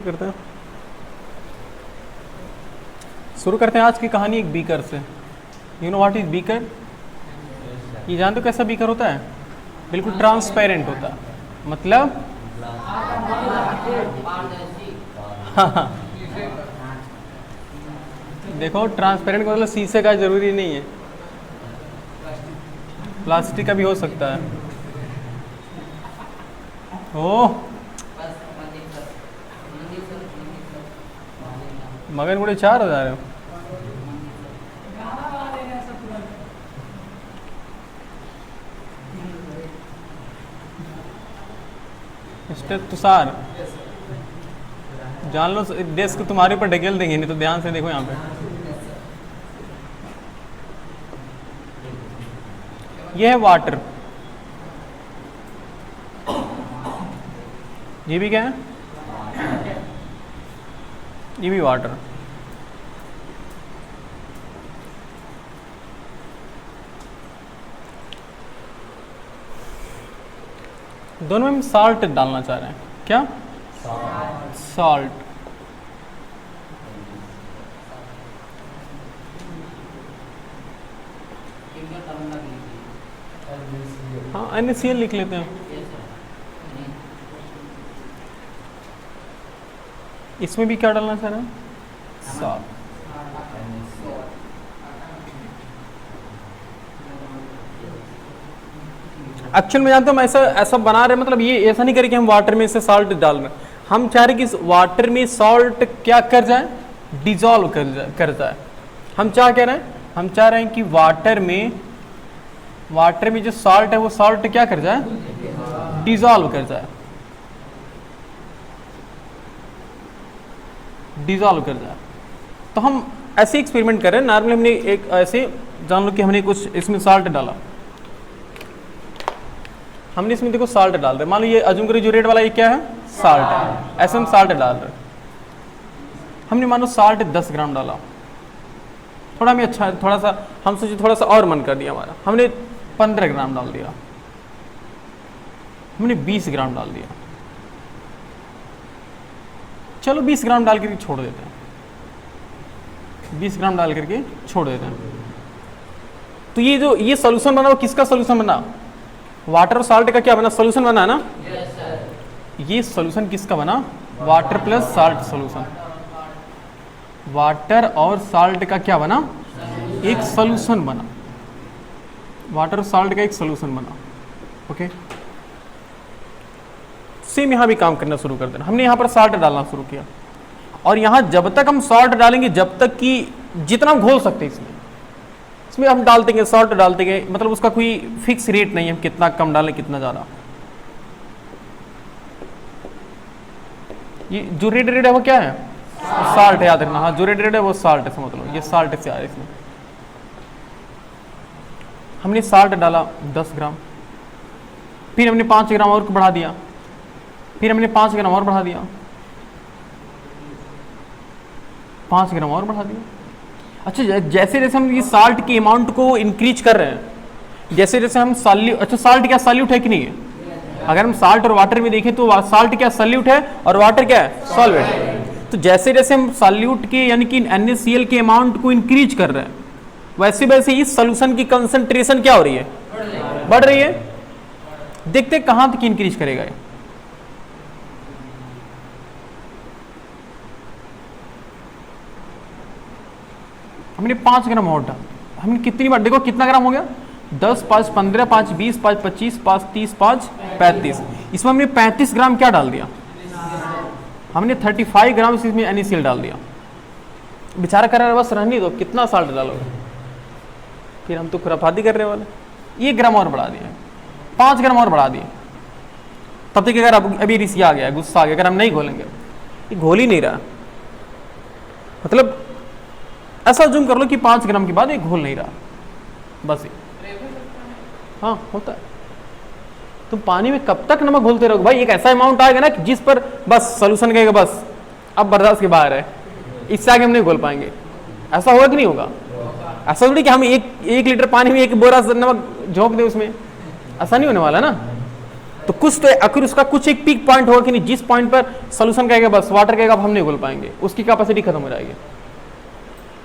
करते हैं शुरू करते हैं आज की कहानी एक बीकर से। You know what is beaker? ये जानते हो कैसा बीकर होता है? बिल्कुल ट्रांसपेरेंट होता है, मतलब देखो ट्रांसपेरेंट का मतलब शीशे का जरूरी नहीं है, प्लास्टिक का भी हो सकता है। ओह मगन गुड़े 4000 मिस्टर तुषार, जान लो डेस्क तुम्हारे ऊपर ढकेल देंगे, नहीं तो ध्यान से देखो यहाँ पे। ये है वाटर, ये भी क्या है? ये भी वाटर। दोनों में हम साल्ट डालना चाह रहे हैं। क्या? साल्ट। हाँ NaCl लिख लेते हैं। इसमें भी क्या डालना चाह रहे हैं? साल्ट। एक्चुअल में जानते हो हम ऐसा बना रहे हैं, मतलब ये ऐसा नहीं करें कि हम वाटर में से साल्ट डाल रहे हैं। हम चाह रहे हैं कि वाटर में सॉल्ट क्या कर जाए? डिजॉल्व कर जाए। हम क्या कह रहे हैं? हम चाह रहे हैं कि वाटर में जो सॉल्ट है वो सॉल्ट क्या कर जाए? डिजॉल्व कर जाए, डिजॉल्व कर जाए। तो हम ऐसे एक्सपेरिमेंट कर रहे हैं। नॉर्मली हमने एक ऐसे जान लो कि हमने कुछ इसमें साल्ट डाला, हमने इसमें देखो साल्ट डाल रहे, मान लो ये अजूम करो जो रेड वाला ये क्या है? साल्ट है। ऐसे हम साल्ट डाल रहे, हमने मानो साल्ट 10 ग्राम डाला, थोड़ा हमें अच्छा, थोड़ा सा हम सोचे थोड़ा सा और मन कर दिया हमारा, हमने 15 ग्राम डाल दिया, हमने 20 ग्राम डाल दिया। चलो 20 ग्राम डाल करके छोड़ देते हैं, 20 ग्राम डाल करके छोड़ देते हैं। तो ये जो ये सोल्यूशन बना वो किसका सोल्यूशन बना? वाटर और साल्ट का क्या बना? सोल्यूशन बना ना? ये सोल्यूशन किसका बना? Water plus salt solution. Water और साल्ट का क्या बना? एक सोल्यूशन बना। वाटर और साल्ट का एक सोल्यूशन बना। ओके, सेम यहां भी काम करना शुरू कर देना। हमने यहां पर साल्ट डालना शुरू किया, और यहां जब तक हम साल्ट डालेंगे, जब तक कि जितना हम घोल सकते हैं इसमें हम डालते गए, सॉल्ट डालते गए, मतलब उसका कोई फिक्स रेट नहीं है, हम कितना कम डालें कितना ज़्यादा। ये जो रेड है वो क्या है? साल्ट है, याद रखना। हाँ, जो रेड है वो साल्ट है, समझ लो ये साल्ट से आ रहा है। इसमें हमने साल्ट डाला 10 ग्राम, फिर हमने 5 ग्राम और बढ़ा दिया, फिर हमने 5 ग्राम और बढ़ा दिया, 5 ग्राम और बढ़ा दिया। अच्छा, जैसे जैसे हम ये साल्ट की अमाउंट को इंक्रीज कर रहे हैं, जैसे जैसे हम अच्छा साल्ट क्या सॉल्यूट है कि नहीं है? अगर हम साल्ट और वाटर में देखें तो साल्ट क्या सॉल्यूट है और वाटर क्या है? सॉल्वेंट है। तो जैसे जैसे हम सॉल्यूट के यानी कि NaCl के अमाउंट को इंक्रीज कर रहे हैं, वैसे वैसे इस सोल्यूशन की कंसंट्रेशन क्या हो रही है? बढ़ रही है। देखते कहां तक इंक्रीज करेगा ये। हमने 5 ग्राम और डाला, हमने कितनी बार देखो कितना ग्राम हो गया? 10, 5, 15, 5, 20, 5, 25, 5, 30, 5, 35। इसमें हमने 35 ग्राम क्या डाल दिया? हमने 35 ग्राम इसमें NaCl डाल दिया। बेचारा कर रहा है बस रहने दो, कितना साल्ट डालोगे? फिर हम तो खुराफाती कर रहे वाले। 1 ग्राम और बढ़ा दिया, 5 ग्राम और बढ़ा दिए। तब तक अगर अभी ऋषि आ गया, गुस्सा आ गया, अगर हम नहीं घोलेंगे, ये घोल ही नहीं रहा। मतलब ऐसा जूम कर लो कि 5 ग्राम के बाद ये घोल नहीं रहा, बस ये। हाँ होता है। तुम पानी में कब तक नमक घोलते रहोगे भाई? एक ऐसा अमाउंट आएगा ना कि जिस पर बस सोल्यूशन कहेगा बस अब बर्दाश्त के बाहर है, इससे आगे हम नहीं घोल पाएंगे। ऐसा होगा कि नहीं होगा? ऐसा थोड़ी कि हम एक लीटर पानी में 1 बोरा नमक झोंक दे उसमें, ऐसा नहीं होने वाला ना। तो कुछ तो आखिर उसका कुछ एक पीक पॉइंट होगा कि नहीं, जिस पॉइंट पर सोल्यूशन कहेगा बस वाटर कहेगा अब हम नहीं घोल पाएंगे, उसकी कैपेसिटी खत्म हो जाएगी।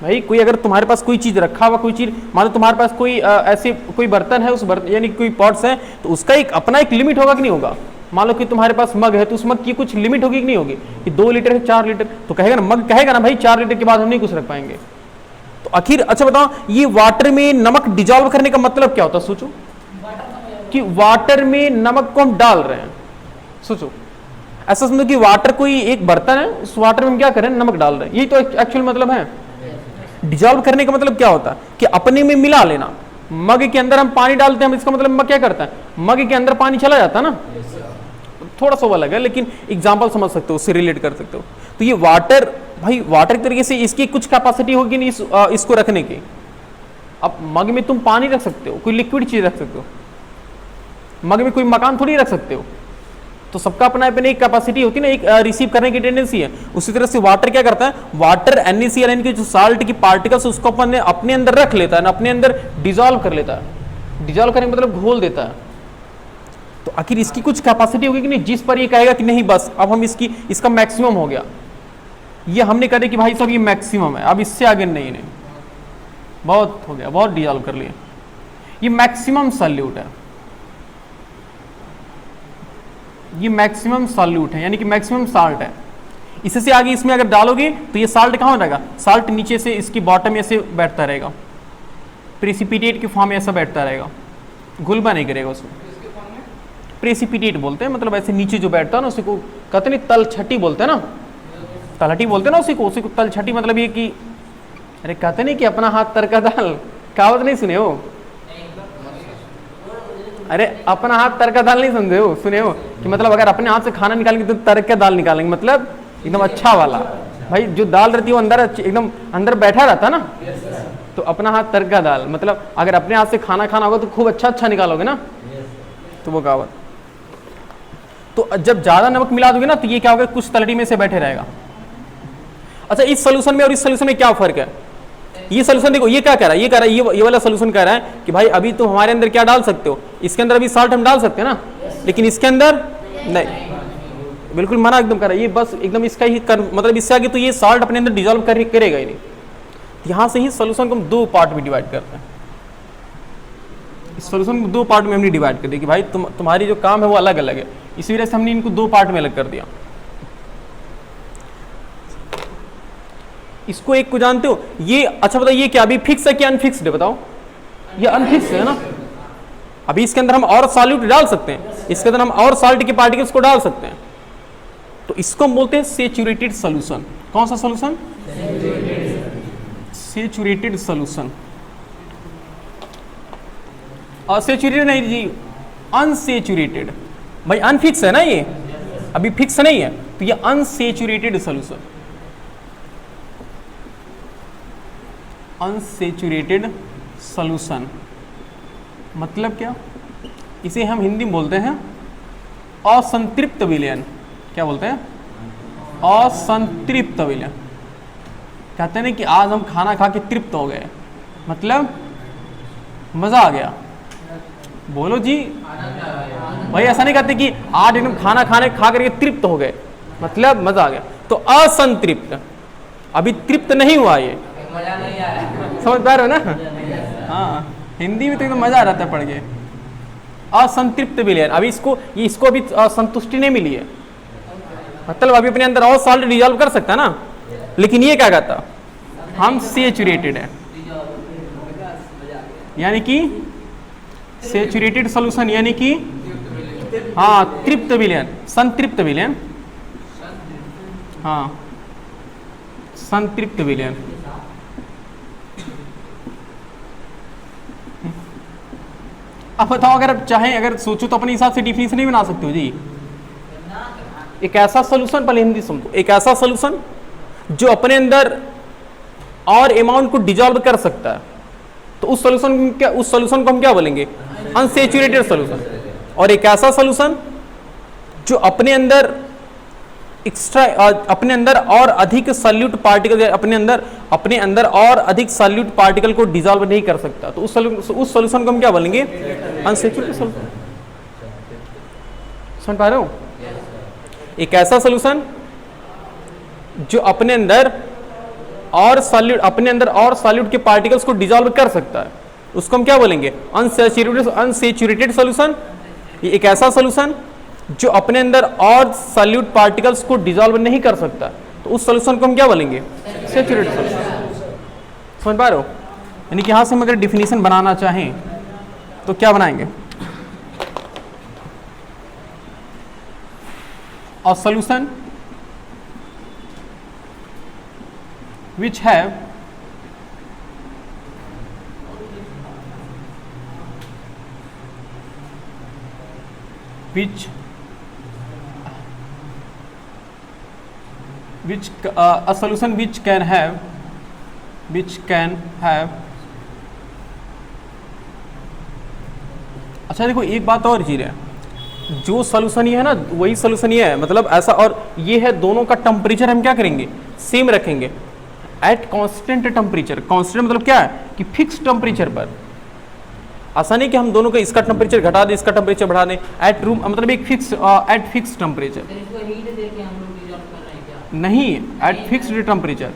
भाई कोई अगर तुम्हारे पास कोई चीज रखा हुआ, कोई चीज मान लो तुम्हारे पास कोई ऐसे कोई बर्तन है, उस बर्तन यानी कोई पॉट्स है, तो उसका एक अपना एक लिमिट होगा कि नहीं होगा। मान लो कि तुम्हारे पास मग है, तो उस मग की कुछ लिमिट होगी कि नहीं होगी, कि 2 लीटर है 4 लीटर, तो कहेगा ना मग कहेगा ना भाई 4 लीटर के बाद हम नहीं कुछ रख पाएंगे। तो आखिर अच्छा बताओ, ये वाटर में नमक डिजॉल्व करने का मतलब क्या होता है? सोचो कि वाटर में नमक को हम डाल रहे हैं, सोचो ऐसा समझो कि वाटर कोई एक बर्तन है, उस वाटर में हम क्या कर रहे हैं, नमक डाल रहे हैं, यही तो एक्चुअल मतलब है। डिजॉल्व करने का मतलब क्या होता है कि अपने में मिला लेना। मग के अंदर हम पानी डालते हैं, इसका मतलब मग क्या करता है, मग के अंदर पानी चला जाता है ना, थोड़ा सा वो अलग है लेकिन एग्जांपल समझ सकते हो, उससे रिलेट कर सकते हो। तो ये वाटर, भाई वाटर तरीके से इसकी कुछ कैपेसिटी होगी नहीं इसको रखने की। अब मग में तुम पानी रख सकते हो, कोई लिक्विड चीज रख सकते हो, मग में कोई मकान थोड़ी रख सकते हो। तो सबका अपना अपनी एक कैपेसिटी होती है ना, एक रिसीव करने की टेंडेंसी है। उसी तरह से वाटर क्या करता है, वाटर NaCl यानी कि जो साल्ट की पार्टिकल्स उसको अपने अंदर रख लेता है ना, अपने अंदर डिजॉल्व कर लेता है। डिजॉल्व करने का मतलब घोल देता है। तो आखिर इसकी कुछ कैपेसिटी होगी कि नहीं, जिस पर ये कहेगा कि नहीं बस अब हम इसका मैक्सिमम हो गया, ये हमने कहा कि भाई साहब ये मैक्सिमम है, अब इससे आगे नहीं, बहुत हो गया, बहुत डिजॉल्व कर लिया, ये मैक्सिमम सॉल्यूट है, ये मैक्सिमम सॉल्यूट है यानी कि मैक्सिमम साल्ट है। इससे से आगे इसमें अगर डालोगे तो ये साल्ट कहाँ रहेगा, साल्ट नीचे से इसकी बॉटम में ऐसे बैठता रहेगा, प्रेसिपिटेट की फॉर्म में ऐसा बैठता रहेगा, घुलबा नहीं करेगा उसमें। प्रेसिपिटेट बोलते हैं, मतलब ऐसे नीचे जो बैठता है ना उसी को कहते नहीं तलछटी बोलते हैं ना, तलहटी बोलते हैं ना उसी को तलछटी। मतलब ये कि अरे कहते नहीं कि अपना हाथ तर का दाल, कहावत नहीं सुने हो, अरे अपना हाथ तर का दाल नहीं सुनते हो, सुने हो कि मतलब अगर अपने हाथ से खाना निकालेंगे तो तर का दाल निकालेंगे, मतलब एकदम अच्छा वाला। भाई जो दाल रहती है वो अंदर एकदम अंदर बैठा रहता है ना, तो अपना हाथ तर का दाल, मतलब अगर अपने हाथ से खाना खाना होगा तो खूब अच्छा निकालोगे ना, तो वो कहावत। तो जब ज्यादा नमक मिला दोगे ना तो ये क्या होगा, कुछ तलहटी में से बैठे रहेगा। अच्छा इस सोल्यूशन में और इस सोल्यूशन में क्या फर्क है, ये सोल्यूशन देखो ये क्या कह रहा है, ये कह रहा है ये वाला सोल्यूशन कह रहा है कि भाई अभी तुम हमारे अंदर क्या डाल सकते हो, इसके अंदर अभी साल्ट हम डाल सकते हैं ना, लेकिन इसके अंदर नहीं, बिल्कुल मना एकदम कर रहा है ये, बस एकदम इसका ही मतलब इससे आगे तो ये साल्ट अपने अंदर डिजॉल्व करेगा ही नहीं। यहां से ही सोल्यूशन को हम 2 पार्ट में डिवाइड करते हैं, इस सोल्यूशन को 2 पार्ट में हमने डिवाइड कर दिया कि भाई तुम्हारी जो काम है वो अलग अलग है, इसी वजह से हमने इनको 2 पार्ट में अलग कर दिया। इसको एक को जानते हो ये, अच्छा बताओ ये क्या अभी फिक्स है कि अनफिक्स्ड है, बताओ ये अनफिक्स है ना, अभी इसके अंदर हम और सॉल्यूट डाल सकते हैं, इसके अंदर हम और साल्ट के पार्टिकल्स को डाल सकते हैं, तो इसको हम बोलते हैं सेचुरेटेड सॉल्यूशन। कौन सा सॉल्यूशन, सेचुरेटेड सॉल्यूशन। असेचुरेटेड नहीं जी, अनसेचुरेटेड, भाई अनफिक्स है ना ये, अभी फिक्स नहीं है, तो ये अनसेचुरेटेड सॉल्यूशन, अनसेचुरेटेड सॉल्यूशन मतलब क्या, इसे हम हिंदी में बोलते हैं असंतृप्त विलयन। क्या बोलते हैं, असंतृप्त विलयन। कहते हैं कि आज हम खाना खा के तृप्त हो गए, मतलब मजा आ गया, बोलो जी भाई, ऐसा नहीं कहते कि आज एकदम खाना खा करके तृप्त हो गए, मतलब मजा आ गया। तो असंतृप्त, अभी तृप्त नहीं हुआ, ये मजा नहीं आ रहा, समझ पा रहे हो ना, हाँ हिंदी में तो एकदम मजा आ रहा था पढ़ के। असंतृप्त विलयन, अभी इसको अभी संतुष्टि नहीं मिली है, मतलब अभी अपने अंदर और साल्ट डिजॉल्व कर सकता है ना, लेकिन ये क्या कहता, हम सेचुरेटेड है, यानी कि सेचुरेटेड सॉल्यूशन, यानी कि हाँ तृप्त विलयन, संतृप्त विलयन, हाँ संतृप्त विलयन। अब बताओ अगर चाहे अगर सोचो तो अपने हिसाब से डिफिनेशन नहीं बना सकते हो जी। एक ऐसा सॉल्यूशन, पहले हिंदी समझो, एक ऐसा सॉल्यूशन जो अपने अंदर और अमाउंट को डिजॉल्व कर सकता है, तो उस सॉल्यूशन को हम क्या बोलेंगे, अनसेचुरेटेड सॉल्यूशन। और एक ऐसा सॉल्यूशन जो अपने अंदर अपने अंदर और अधिक सॉल्यूट पार्टिकल, अपने अंदर और अधिक सॉल्यूट पार्टिकल को डिजॉल्व नहीं कर सकता, तो उस सॉल्यूशन को हम क्या बोलेंगे, अनसेचुरेटेड सॉल्यूशन। समझ पा रहे हो? एक ऐसा सोल्यूशन जो अपने अंदर और सॉल्यूट के पार्टिकल्स को डिसॉल्व कर सकता है, उसको हम क्या बोलेंगे? Unsaturated solution. ये एक ऐसा सॉल्यूशन जो अपने अंदर और सॉल्यूट पार्टिकल्स को डिसॉल्व नहीं कर सकता, तो उस सॉल्यूशन को हम क्या बोलेंगे? Saturated solution. समझ पा रहे हो? यानी कि यहां से हम अगर डिफिनीशन बनाना चाहें तो क्या बनाएंगे? A solution which have a solution which can have अच्छा देखो एक बात और चीज है, जो सोल्यूशन ये है ना वही सोल्यूशन ये है, मतलब ऐसा, और ये है, दोनों का टेम्परेचर हम क्या करेंगे? सेम रखेंगे एट कांस्टेंट टेम्परेचर। कांस्टेंट मतलब क्या है कि फिक्स टेम्परेचर पर। ऐसा नहीं कि हम दोनों का इसका टेम्परेचर घटा दें इसका टेम्परेचर बढ़ा दें, एट रूम मतलब एक फिक्स एट फिक्स टेम्परेचर नहीं, एट फिक्स्ड टेम्परेचर।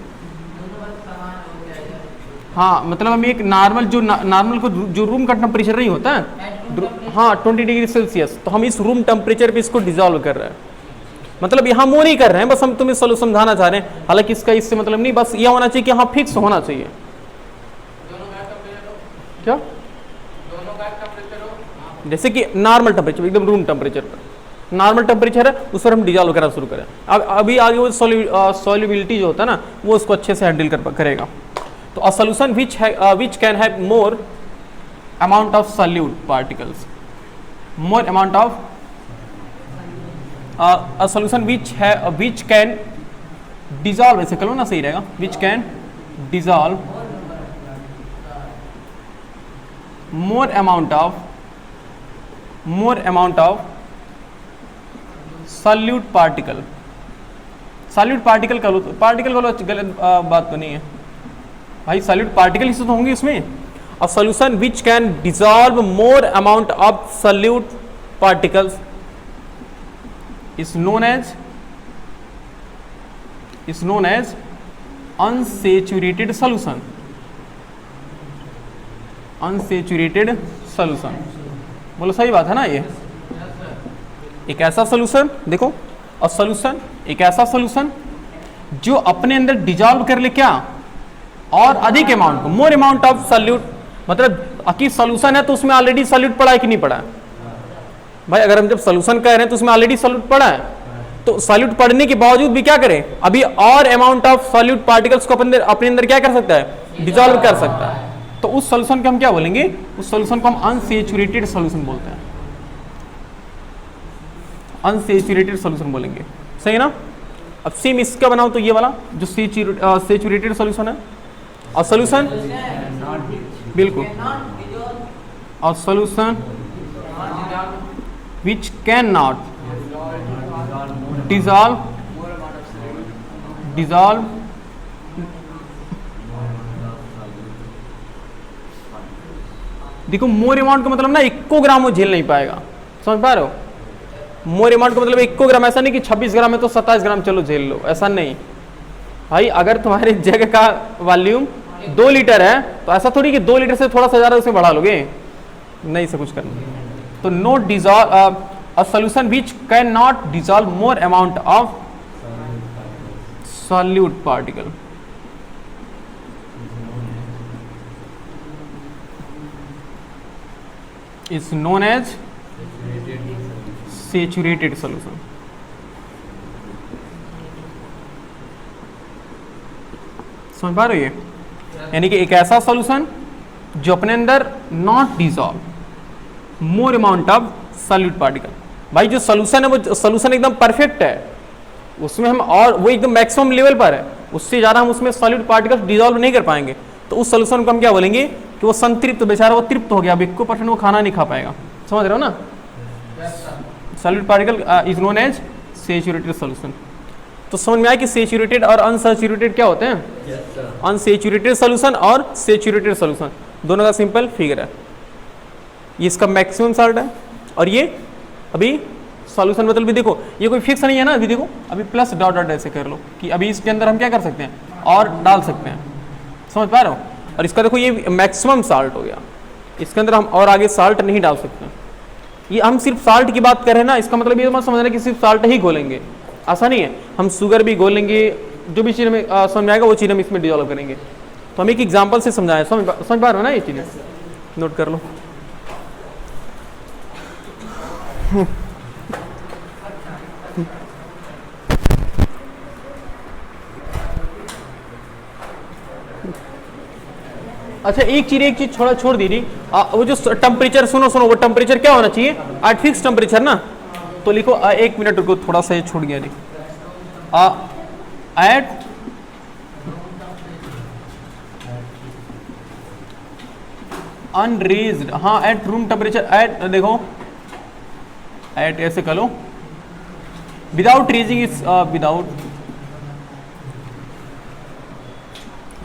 हाँ मतलब हम एक नॉर्मल को जो रूम का टेम्परेचर नहीं होता है, हाँ 20 डिग्री सेल्सियस, तो हम इस रूम टेम्परेचर पे इसको डिसॉल्व कर रहे हैं। मतलब यहाँ वो नहीं कर रहे हैं, बस हम तुम्हें सोल्यूशन समझाना चाह रहे हैं। हालांकि इसका इससे मतलब नहीं, बस यह होना चाहिए कि हाँ फिक्स होना चाहिए। क्या? जैसे कि नॉर्मल टेम्परेचर, एकदम रूम टेम्परेचर पर नॉर्मल टेम्परेचर है, उस पर हम डिसॉल्व करना शुरू करें। अब अभी आगे वो सॉल्युबिलिटी जो होता है ना, वो उसको अच्छे से हैंडल करेगा। तो a solution which can have more amount of solute particles, more amount of a solution which can dissolve, ऐसे करो ना सही रहेगा, which can dissolve more amount of solute particle। solute particle का गलत बात तो नहीं है भाई, सॉल्यूट पार्टिकल ही तो होंगे इसमें। A solution which can dissolve more amount of solute particles is known as unsaturated solution. Unsaturated solution, बोलो सही बात है ना? ये एक ऐसा सॉल्यूशन, देखो अ सॉल्यूशन एक ऐसा सॉल्यूशन जो अपने अंदर डिसॉल्व कर ले क्या? और अधिक अमाउंट को, मोर अमाउंट ऑफ सॉल्यूट। मतलब अकी सॉल्यूशन है तो उसमें ऑलरेडी सॉल्यूट पड़ा है कि नहीं पड़ा है भाई? अगर हम जब सॉल्यूशन कह रहे हैं तो उसमें ऑलरेडी सॉल्यूट पड़ा है, तो सॉल्यूट पड़ने के बावजूद भी क्या करें? अभी और अमाउंट ऑफ सॉल्यूट पार्टिकल्स को अपने अंदर क्या कर सकता है? डिसॉल्व कर सकता है। तो उस सॉल्यूशन को हम क्या बोलेंगे? उस सॉल्यूशन को हम अनसैचुरेटेड सॉल्यूशन बोलते हैं। अनसैचुरेटेड सॉल्यूशन बोलेंगे, सही है ना? अब सेम इसका बनाओ तो ये वाला जो सैचुरेटेड सॉल्यूशन है, और सॉल्यूशन बिल्कुल, और सॉल्यूशन which cannot dissolve देखो मोर अमाउंट का मतलब ना 1 ग्राम वो झेल नहीं पाएगा, समझ पा रहे हो? मोर अमाउंट का मतलब 1 ग्राम, ऐसा नहीं कि 26 ग्राम है तो 27 ग्राम चलो झेल लो, ऐसा नहीं भाई। अगर तुम्हारे जग का वॉल्यूम 2 लीटर है तो ऐसा थोड़ी कि 2 लीटर से थोड़ा सा ज़्यादा उसमें बढ़ा लोगे, नहीं से कुछ करना। तो no dissolve a solution which can not dissolve more amount of solute particle is known as saturated solution. समझ पा रहे हो? ये यानी कि एक ऐसा सॉल्यूशन जो अपने अंदर not dissolve more amount of solute particle. भाई जो सॉल्यूशन है वो सॉल्यूशन एकदम परफेक्ट है, उसमें हम और वो एकदम मैक्सिमम लेवल पर है, उससे ज़्यादा हम उसमें सॉल्यूट पार्टिकल्स डिसॉल्व नहीं कर पाएंगे। तो उस सॉल्यूशन को हम क्या बोलेंगे कि वो संतृप्त, बेचारा वो तृप्त हो गया, अब 1% वो खाना नहीं खा पाएगा। समझ रहे हो ना? Solute particle is known as saturated solution. तो समझ में आया कि सैचुरेटेड और अनसैचुरेटेड क्या होते हैं? अनसैचुरेटेड सॉल्यूशन और सैचुरेटेड सॉल्यूशन दोनों का सिंपल फिगर है। ये इसका मैक्सिमम साल्ट है और ये अभी सॉल्यूशन मतलब भी देखो ये कोई फिक्स नहीं है ना, अभी देखो अभी प्लस डॉट डॉट ऐसे कर लो कि अभी इसके अंदर हम क्या कर सकते हैं और डाल सकते हैं, समझ पा रहे हो। और इसका देखो ये मैक्सिमम साल्ट हो गया, इसके अंदर हम और आगे साल्ट नहीं डाल सकते। ये हम सिर्फ साल्ट की बात कर रहे हैं ना, इसका मतलब ये मत समझना कि सिर्फ साल्ट ही घोलेंगे, ऐसा नहीं है। हम शुगर भी घोलेंगे, जो भी चीज़ हमें समझ में आएगा वो चीज़ हम इसमें डिजॉल्व करेंगे। तो हम एक एग्जाम्पल से समझाएं, समझ पा रहे हो ना ये चीज़ें, नोट कर लो। अच्छा एक चीज छोड़ दीजिए, वो जो टेम्परेचर सुनो वो टेम्परेचर क्या होना चाहिए, एट फिक्स टेम्परेचर ना। तो लिखो 1 मिनट रुको, थोड़ा सा ये छूट गया, एट अनरेज्ड, हाँ एट रूम टेम्परेचर, एट देखो एट ऐसे कर लो, without raising is without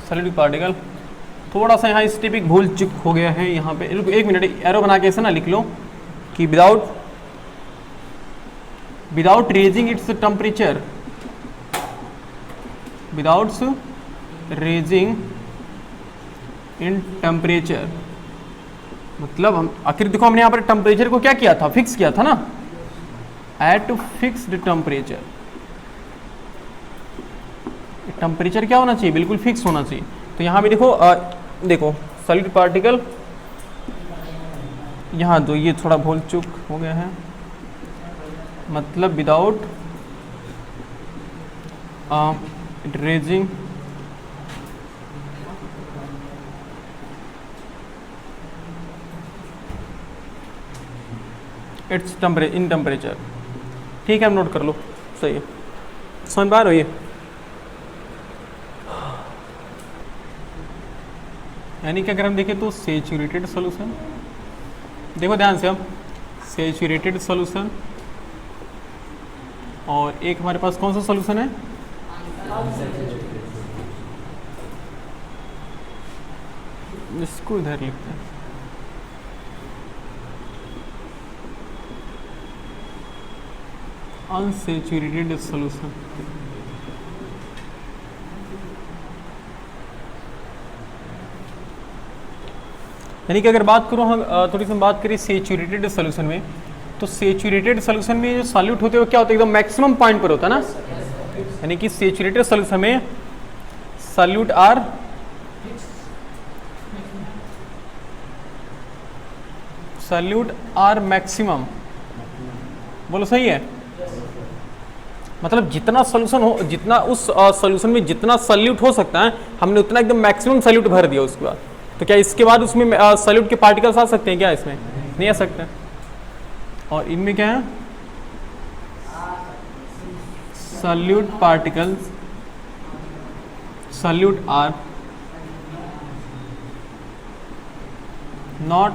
solid particle. थोड़ा सा यहाँ इस टिपिक भूल चुक हो गया है यहाँ पे, 1 मिनट एरो बना के ऐसे ना लिख लो कि without raising its temperature, without raising in temperature, मतलब हम आखिर देखो हमने यहाँ पर टेम्परेचर को क्या किया था, फिक्स किया था ना, एट फिक्स्ड टेम्परेचर। टेम्परेचर क्या होना चाहिए, बिल्कुल फिक्स होना चाहिए। तो यहाँ भी देखो देखो सॉलिड पार्टिकल, यहाँ तो ये थोड़ा भूल चूक हो गया है, मतलब without raising it's in temperature, ठीक है, हम नोट कर लो, सही है, समझ पा रहे हो ये। यानी कि अगर हम देखें तो सेचुरेटेड सॉल्यूशन, देखो ध्यान से, हम सेचुरेटेड सॉल्यूशन और एक हमारे पास कौन सा सॉल्यूशन है, इसको इधर लिखते हैं, अनसेचुरेटेड सॉल्यूशन। यानी कि अगर बात करूँ हम थोड़ी सी बात करें सेचुरेटेड सॉल्यूशन में, तो सेचुरेटेड सॉल्यूशन में जो सॉल्यूट होते हैं वो क्या होता है, एकदम मैक्सिमम पॉइंट पर होता है ना। यानी कि सेचुरेटेड सॉल्यूशन में सॉल्यूट आर मैक्सिमम, बोलो सही है। मतलब जितना सॉल्यूशन हो, जितना उस सॉल्यूशन में जितना सॉल्यूट हो सकता है हमने उतना एकदम मैक्सिमम सॉल्यूट भर दिया उसके बाद। तो क्या इसके बाद उसमें सॉल्यूट के पार्टिकल्स आ सकते हैं क्या, इसमें नहीं आ सकते। और इनमें क्या है, solute particles, solute are not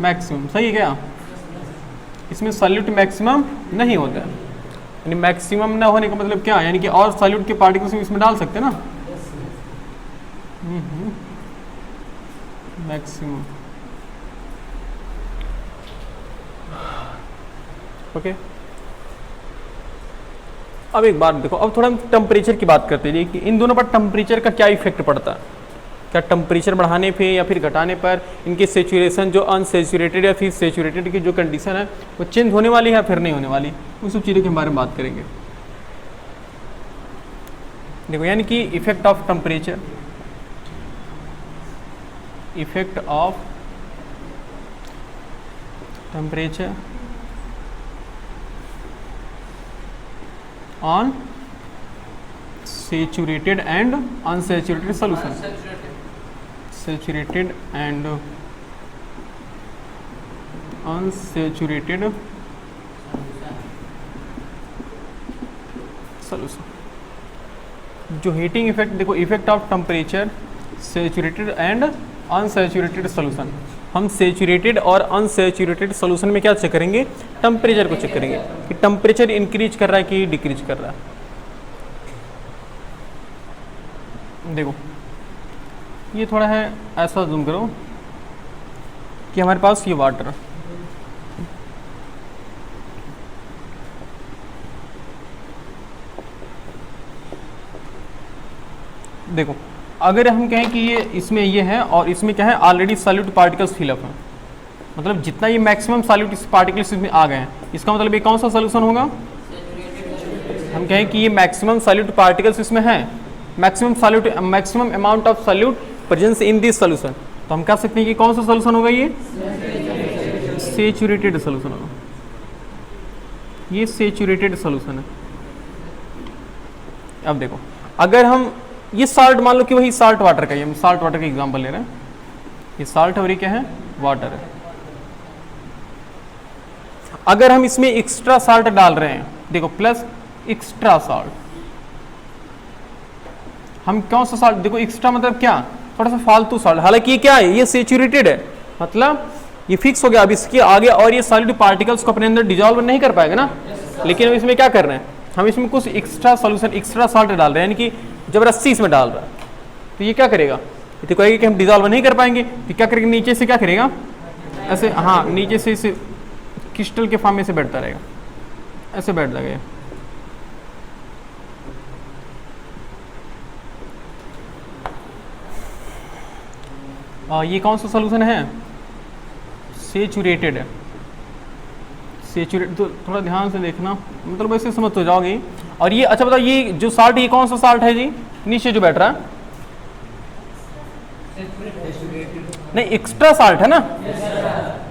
maximum, सही है क्या, इसमें सॉल्यूट मैक्सिमम नहीं होता है। यानी मैक्सिमम ना होने का मतलब क्या, यानी कि और सॉल्यूट के पार्टिकल्स इसमें डाल सकते हैं ना, मैक्सिमम, ओके। अब एक बात देखो, अब थोड़ा हम टेम्परेचर की बात करते हैं कि इन दोनों पर टेम्परेचर का क्या इफेक्ट पड़ता है, क्या टेम्परेचर बढ़ाने पे या फिर घटाने पर इनके सेचुरेशन जो अनसेचुरेटेड या फिर सेचुरेटेड की जो कंडीशन है वो चेंज होने वाली है या फिर नहीं होने वाली, उन सब चीज़ों के बारे में बात करेंगे। देखो यानी कि effect of temperature, effect of temperature on saturated and unsaturated solution, saturated and unsaturated solution। जो हीटिंग इफेक्ट देखो, effect of temperature saturated and unsaturated solution, हम सैचुरेटेड और अनसैचुरेटेड सॉल्यूशन में क्या चेक करेंगे, टेम्परेचर को चेक करेंगे कि टेम्परेचर इंक्रीज कर रहा है कि डिक्रीज कर रहा है। देखो ये थोड़ा है ऐसा जूम करो कि हमारे पास ये वाटर, देखो अगर हम कहें कि ये इसमें ये है और इसमें क्या है ऑलरेडी सॉल्यूट पार्टिकल्स फिलअप है, मतलब जितना ये मैक्सिमम सॉल्यूट पार्टिकल्स इसमें आ गए हैं, इसका मतलब ये कौन सा सोल्यूशन होगा? हम कहें कि ये मैक्सिमम सॉल्यूट पार्टिकल्स इसमें है, maximum amount of solute presence in this solution, तो हम कह सकते हैं कि कौन सा सोल्यूशन होगा? ये सेचुरेटेड सोल्यूशन होगा, ये सेचुरेटेड सोल्यूशन है। अब देखो अगर हम ये साल्ट मान लो कि वही साल्ट वाटर का, हम साल्ट वाटर का एग्जांपल ले रहे हैं, ये साल्ट और ये क्या है? वाटर है। अगर हम इसमें एक्स्ट्रा साल्ट डाल रहे हैं, देखो प्लस एक्स्ट्रा साल्ट, हम कौन सा साल्ट, देखो एक्स्ट्रा मतलब क्या? थोड़ा सा फालतू साल्ट, हालांकि ये क्या है? ये सेचुरेटेड है, मतलब ये फिक्स हो गया, अब इसके आगे और ये सॉलिड पार्टिकल्स को अपने अंदर डिजॉल्व नहीं कर पाएगा ना। लेकिन हम इसमें क्या कर रहे हैं? हम इसमें कुछ एक्स्ट्रा सॉल्यूशन, एक्स्ट्रा साल्ट डाल रहे हैं, यानी कि जबरदस्ती इसमें डाल रहा है, तो ये क्या करेगा? ये तो कहेगा कि हम डिजॉल्व नहीं कर पाएंगे, तो क्या करेगा? नीचे से क्या करेगा? ऐसे, हाँ नीचे से इसे क्रिस्टल के फॉर्म में से बैठता रहेगा, ऐसे बैठ जाएगा। ये कौन सा सोल्यूशन है? सेचुरेटेड है। सेचुरेट तो थोड़ा ध्यान से देखना, मतलब वैसे समझ तो जाओगे। और ये अच्छा बताओ, ये जो साल्ट, ये कौन सा साल्ट है जी नीचे जो बैठ रहा है? नहीं, एक्स्ट्रा साल्ट है ना,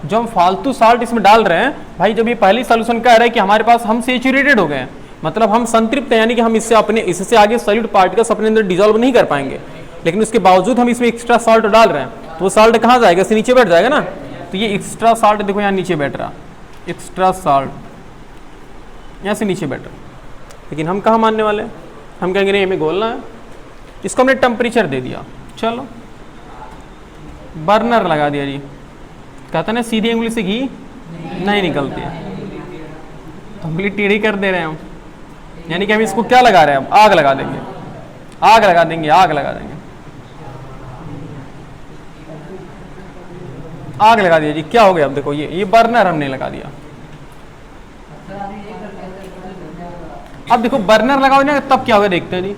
जो हम फालतू साल्ट इसमें डाल रहे हैं भाई। जब ये पहली सोल्यूशन कह रहा है कि हमारे पास हम सेचुरेटेड हो गए हैं, मतलब हम संतृप्त हैं, यानी कि हम इससे आगे सॉलिड पार्टिकल्स अपने अंदर डिजॉल्व नहीं कर पाएंगे, लेकिन उसके बावजूद हम इसमें एक्स्ट्रा साल्ट डाल रहे हैं, तो वो साल्ट कहाँ जाएगा? इससे नीचे बैठ जाएगा ना। तो ये एक्स्ट्रा साल्ट देखो यहाँ नीचे बैठ रहा, एक्स्ट्रा साल्ट यहाँ से नीचे बैठ रहा। लेकिन हम कहाँ मानने वाले हैं? हम कहेंगे नहीं हमें घोलना है, इसको हमने टेम्परेचर दे दिया, चलो बर्नर लगा दिया जी। कहते ना सीधी उंगली से घी नहीं निकलती है, तो उंगली टेढ़ी कर दे रहे हैं हम, यानी कि हम इसको क्या लगा रहे हैं? अब आग लगा देंगे, आग लगा देंगे, आग लगा देंगे, आग लगा दिया जी। क्या हो गया? अब देखो ये बर्नर हमने लगा दिया। अब देखो बर्नर लगाओ ना, तब क्या होगा देखते हैं जी।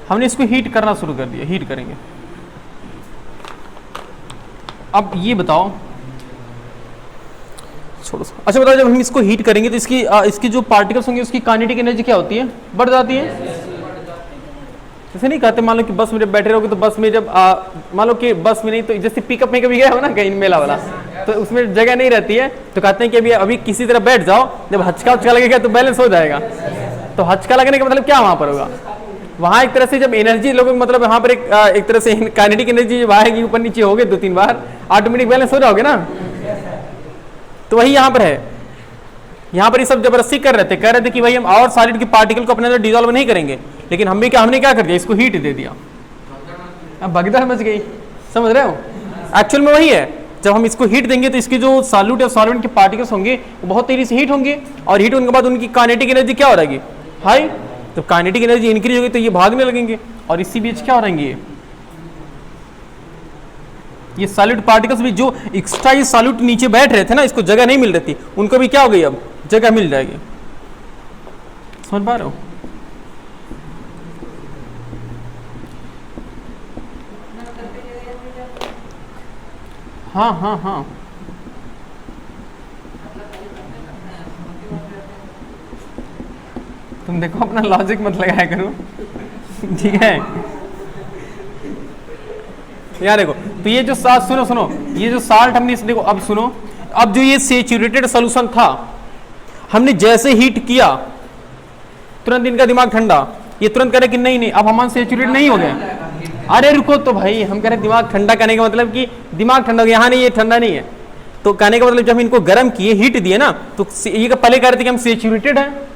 हमने इसको हीट करना शुरू कर दिया, हीट करेंगे। अब ये बताओ, छोड़ो, अच्छा बताओ, जब हम इसको हीट करेंगे तो इसकी जो पार्टिकल्स होंगे उसकी काइनेटिक एनर्जी क्या होती है? बढ़ जाती है। जैसे नहीं कहते, मान लो कि बस में जब बैठे रहोगे तो बस में जब मान लो कि बस में नहीं तो जैसे पिकअप में कभी गए हो ना कहीं मेला वाला, तो उसमें जगह नहीं रहती है, तो कहते हैं कि अभी किसी तरह बैठ जाओ, जब हचका उचका लगेगा तो बैलेंस हो जाएगा। तो हचका लगने का मतलब क्या वहां पर होगा? वहां एक तरह से जब एनर्जी लोगों मतलब वहां पर एक तरह से काइनेटिक एनर्जी जब आएगी, ऊपर नीचे हो गए 2-3 बार, ऑटोमेटिक बैलेंस हो जाओगे ना। तो वही यहाँ पर है, यहाँ पर ये सब जबरदस्ती कर रहे थे, कह रहे थे कि भाई हम और सॉलिड की पार्टिकल को अपने अंदर डिजॉल्व नहीं करेंगे, लेकिन हमने क्या कर दिया? इसको हीट दे दिया, अब भगदड़ मच गई। समझ रहे हो? एक्चुअल में वही है, जब हम इसको हीट देंगे तो इसके जो सॉल्यूट या सॉल्वेंट के पार्टिकल्स होंगे वो बहुत तेजी से हीट होंगे, और हीट होने के बाद उनकी काइनेटिक एनर्जी क्या हो जाएगी? हाई। तो काइनेटिक एनर्जी इंक्रीज होगी तो ये भागने लगेंगे, और इसी बीच क्या हो रहेंगे? ये सॉलिड पार्टिकल्स भी जो एक्स्ट्रा ये सॉल्यूट नीचे बैठ रहे थे ना, इसको जगह नहीं मिल रही थी, उनको भी क्या हो गई? अब जगह मिल जाएगी। समझ पा रहे हो? हाँ हाँ हाँ, तुम देखो अपना लॉजिक मत लगाया करो, ठीक है यार। देखो तो ये जो सुनो ये जो साल्ट हमने देखो, अब सुनो, अब जो ये सेचुरेटेड सोल्यूशन था, हमने जैसे हीट किया तुरंत इनका दिमाग ठंडा, ये तुरंत कह रहे कि नहीं अब हम सेचुरेट नहीं हो गए। अरे रुको तो भाई, हम कह रहे दिमाग ठंडा करने का मतलब कि दिमाग ठंडा हो गया, यहाँ नहीं ये ठंडा नहीं है। तो कहने का मतलब जब हम इनको गर्म किए, हीट दिए ना, तो ये पहले कह रहे थे कि हम सेचुरेटेड हैं।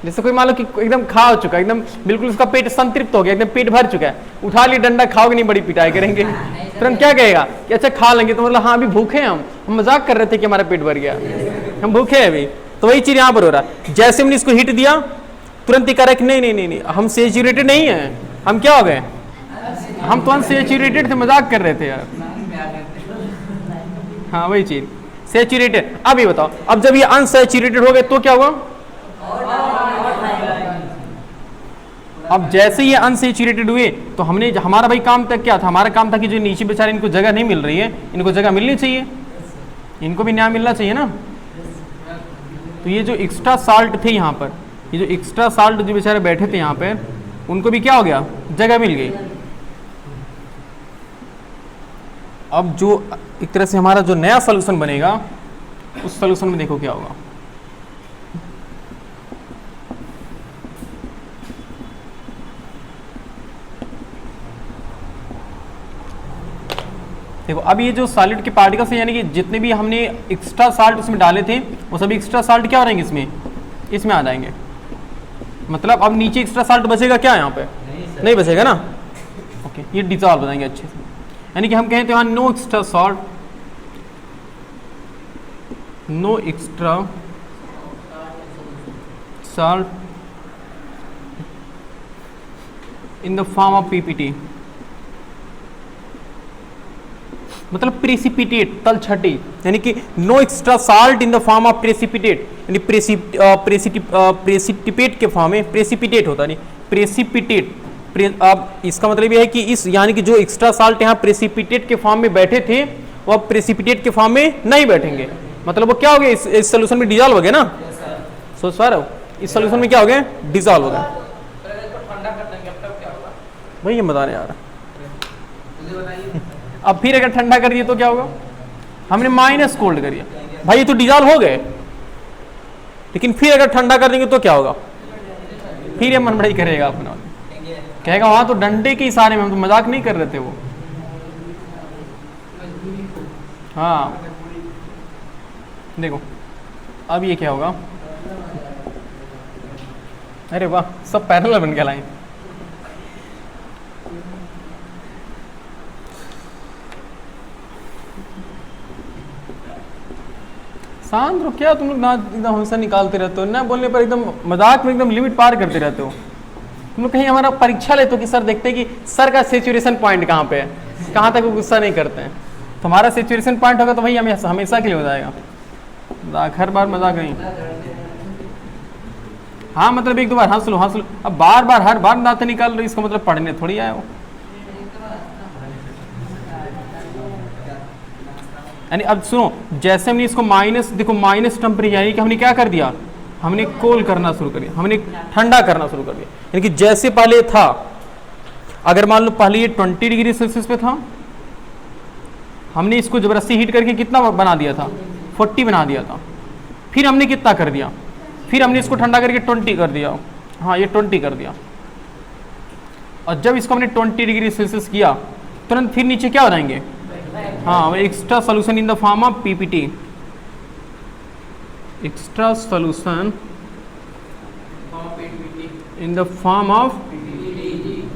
जैसे कोई मान लो कि एकदम खा हो चुका है, एकदम बिल्कुल उसका पेट संतृप्त हो गया, एकदम पेट भर चुका है, उठा ली डंडा, खाओगे नहीं बड़ी पिटाई करेंगे, तुरंत क्या कहेगा कि अच्छा खा लेंगे, तो मतलब हाँ अभी भूखे हैं, हम मजाक कर रहे थे कि हमारा पेट भर गया, हम भूखे हैं अभी। तो वही चीज यहाँ पर हो रहा है, जैसे हमने इसको हीट दिया तुरंत ही कह रहा है कि नहीं हम सेचुरेटेड नहीं है, हम क्या हो गए? हम तो अनसेचुरेटेड थे, मजाक कर रहे थे यार। हाँ वही चीज, सेचुरेटेड। अब ये बताओ, अब जब ये अनसेचुरेटेड हो गए तो क्या हुआ? अब जैसे ये अनसेचुरेटेड हुए तो हमने हमारा भाई काम तक क्या था, हमारा काम था कि जो नीचे बेचारे इनको जगह नहीं मिल रही है, इनको जगह मिलनी चाहिए, इनको भी न्याय मिलना चाहिए ना। तो ये जो एक्स्ट्रा साल्ट थे यहाँ पर, ये जो एक्स्ट्रा साल्ट जो बेचारे बैठे थे यहाँ पे, उनको भी क्या हो गया, जगह मिल गई। अब जो एक तरह से हमारा जो नया सोल्यूशन बनेगा उस सोल्यूशन में देखो क्या होगा। देखो अब ये जो सॉलिड के पार्टिकल्स हैं, यानी कि जितने भी हमने एक्स्ट्रा साल्ट उसमें डाले थे वो सभी एक्स्ट्रा साल्ट क्या हो जाएंगे, इसमें आ जाएंगे। मतलब अब नीचे एक्स्ट्रा साल्ट बचेगा क्या यहाँ पे, नहीं बचेगा ना। ओके, ये डिजॉल्व हो जाएंगे अच्छे से, यानी कि हम कहते हैं no extra salt, no extra salt in the form of PPT, मतलब प्रेसिपिटेट तलछटी, यानी कि no extra salt in the form of precipitate, यानी प्रेसिपिटेट के फॉर्म में, प्रेसिपिटेट होता नहीं प्रेसिपिटेट। अब इसका मतलब यह है कि इस यानी कि जो एक्स्ट्रा साल्ट यहाँ प्रेसिपिटेट के फॉर्म में बैठे थे वो अब प्रेसिपिटेट के फॉर्म में नहीं बैठेंगे, मतलब वो क्या हो गया, इस सोल्यूशन में डिजॉल्व हो गया ना। सोच पा रहे हो, इस सोल्यूशन में क्या हो गया, डिजॉल्व हो गया। भाई ये बता रहे यार, अब फिर अगर ठंडा कर दिए तो क्या होगा, हमने माइनस कोल्ड करिए भाई, ये तो डिजॉल्व हो गए, लेकिन फिर अगर ठंडा कर देंगे तो क्या होगा, फिर ये मनबड़ाई करेगा अपना, कहेगा वहां तो डंडे के इशारे में, हम तो मजाक नहीं कर रहे थे वो। हाँ देखो अब ये क्या होगा, अरे वाह सब पैरेलल बन गया लाइन। शांत रहो, क्या तुम लोग ना एकदम हमेशा निकालते रहते हो, ना बोलने पर एकदम मजाक में एकदम लिमिट पार करते रहते हो। तुम लोग कहीं हमारा परीक्षा लेते हो कि सर देखते हैं कि सर का सेचुरेशन पॉइंट कहाँ पे है, कहाँ तक वो गुस्सा नहीं करते हैं। तुम्हारा सेचुरेशन पॉइंट होगा तो भाई हमें हमेशा के लिए हो जाएगा, मजाक हर बार मजाक नहीं। हाँ मतलब एक दो बार हंस लो, अब बार बार हर बार दांत निकाल लो, इसका मतलब पढ़ने थोड़ी आया हो। यानी अब सुनो, जैसे हमने इसको माइनस, देखो माइनस टेम्परेचर, यानी कि हमने क्या कर दिया, हमने कोल करना शुरू कर दिया, हमने ठंडा करना शुरू कर दिया। यानी कि जैसे पहले था, अगर मान लो पहले ये 20 डिग्री सेल्सियस पे था, हमने इसको जबरदस्ती हीट करके कितना बना दिया था, 40 बना दिया था। फिर हमने कितना कर दिया, फिर हमने इसको ठंडा करके 20 कर दिया, हाँ ये 20 कर दिया। और जब इसको हमने 20 डिग्री सेल्सियस किया, तुरंत फिर नीचे क्या हो जाएंगे, हाँ extra solution in the form of PPT, extra solution in the form of,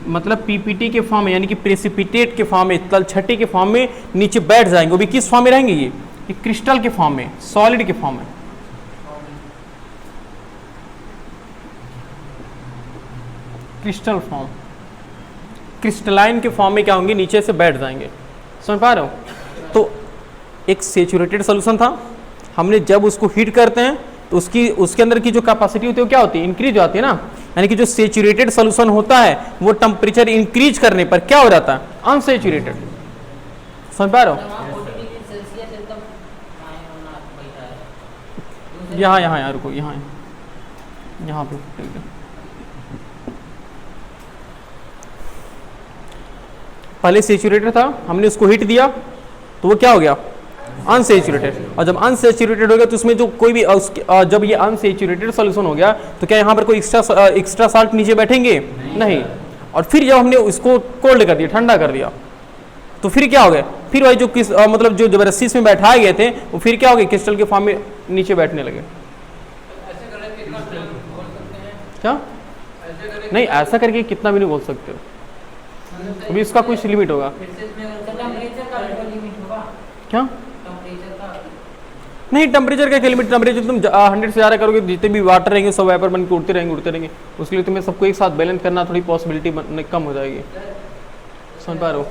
मतलब पीपीटी के फॉर्म में, यानी कि प्रेसिपिटेट के फॉर्म में, तलछटी के फॉर्म में नीचे बैठ जाएंगे। वो भी किस फॉर्म में रहेंगे, ये क्रिस्टल के फॉर्म में, सॉलिड के फॉर्म में। क्रिस्टल फॉर्म, क्रिस्टलाइन के फॉर्म में क्या होंगे, नीचे से बैठ जाएंगे। समझ पा रहे हो। तो एक सेचुरेटेड सोल्यूशन था, हमने जब उसको हीट करते हैं तो उसके अंदर की जो कैपेसिटी होती है वो क्या होती है, इंक्रीज होती है ना। यानी कि जो सेचुरेटेड सोल्यूशन होता है वो टेम्परेचर इंक्रीज करने पर क्या हो जाता है, अनसेचुरेटेड। समझ पा रहे हो। यहाँ रुको, यहाँ पे पहले सेचुरेटेड था, हमने उसको हीट दिया तो वो क्या हो गया, अनसेचुरेटेड। और जब अनसेचुरेटेड हो गया तो उसमें जो कोई भी जब ये अनसेचुरेटेड सॉल्यूशन हो गया तो क्या यहाँ पर कोई एक्स्ट्रा साल्ट नीचे बैठेंगे, नहीं। और फिर जब हमने उसको कोल्ड कर दिया, ठंडा कर दिया, तो फिर क्या हो गया, फिर वही जो मतलब जो जबरदस्ती इसमें बैठाए गए थे वो फिर क्या हो गए, क्रिस्टल के फॉर्म में नीचे बैठने लगे। क्या नहीं, ऐसा करके कितना भी नहीं बोल सकते हो, अभी इसका कुछ लिमिट होगा। क्या नहीं, टेम्परेचर का लिमिट, टेम्परेचर तुम 100 से ज़्यादा करोगे, जितने भी वाटर रहेंगे सब वेपर बन के उड़ते रहेंगे। उसके लिए तुम्हें सबको एक साथ बैलेंस करना, थोड़ी पॉसिबिलिटी कम हो जाएगी। समझ पा रहे हो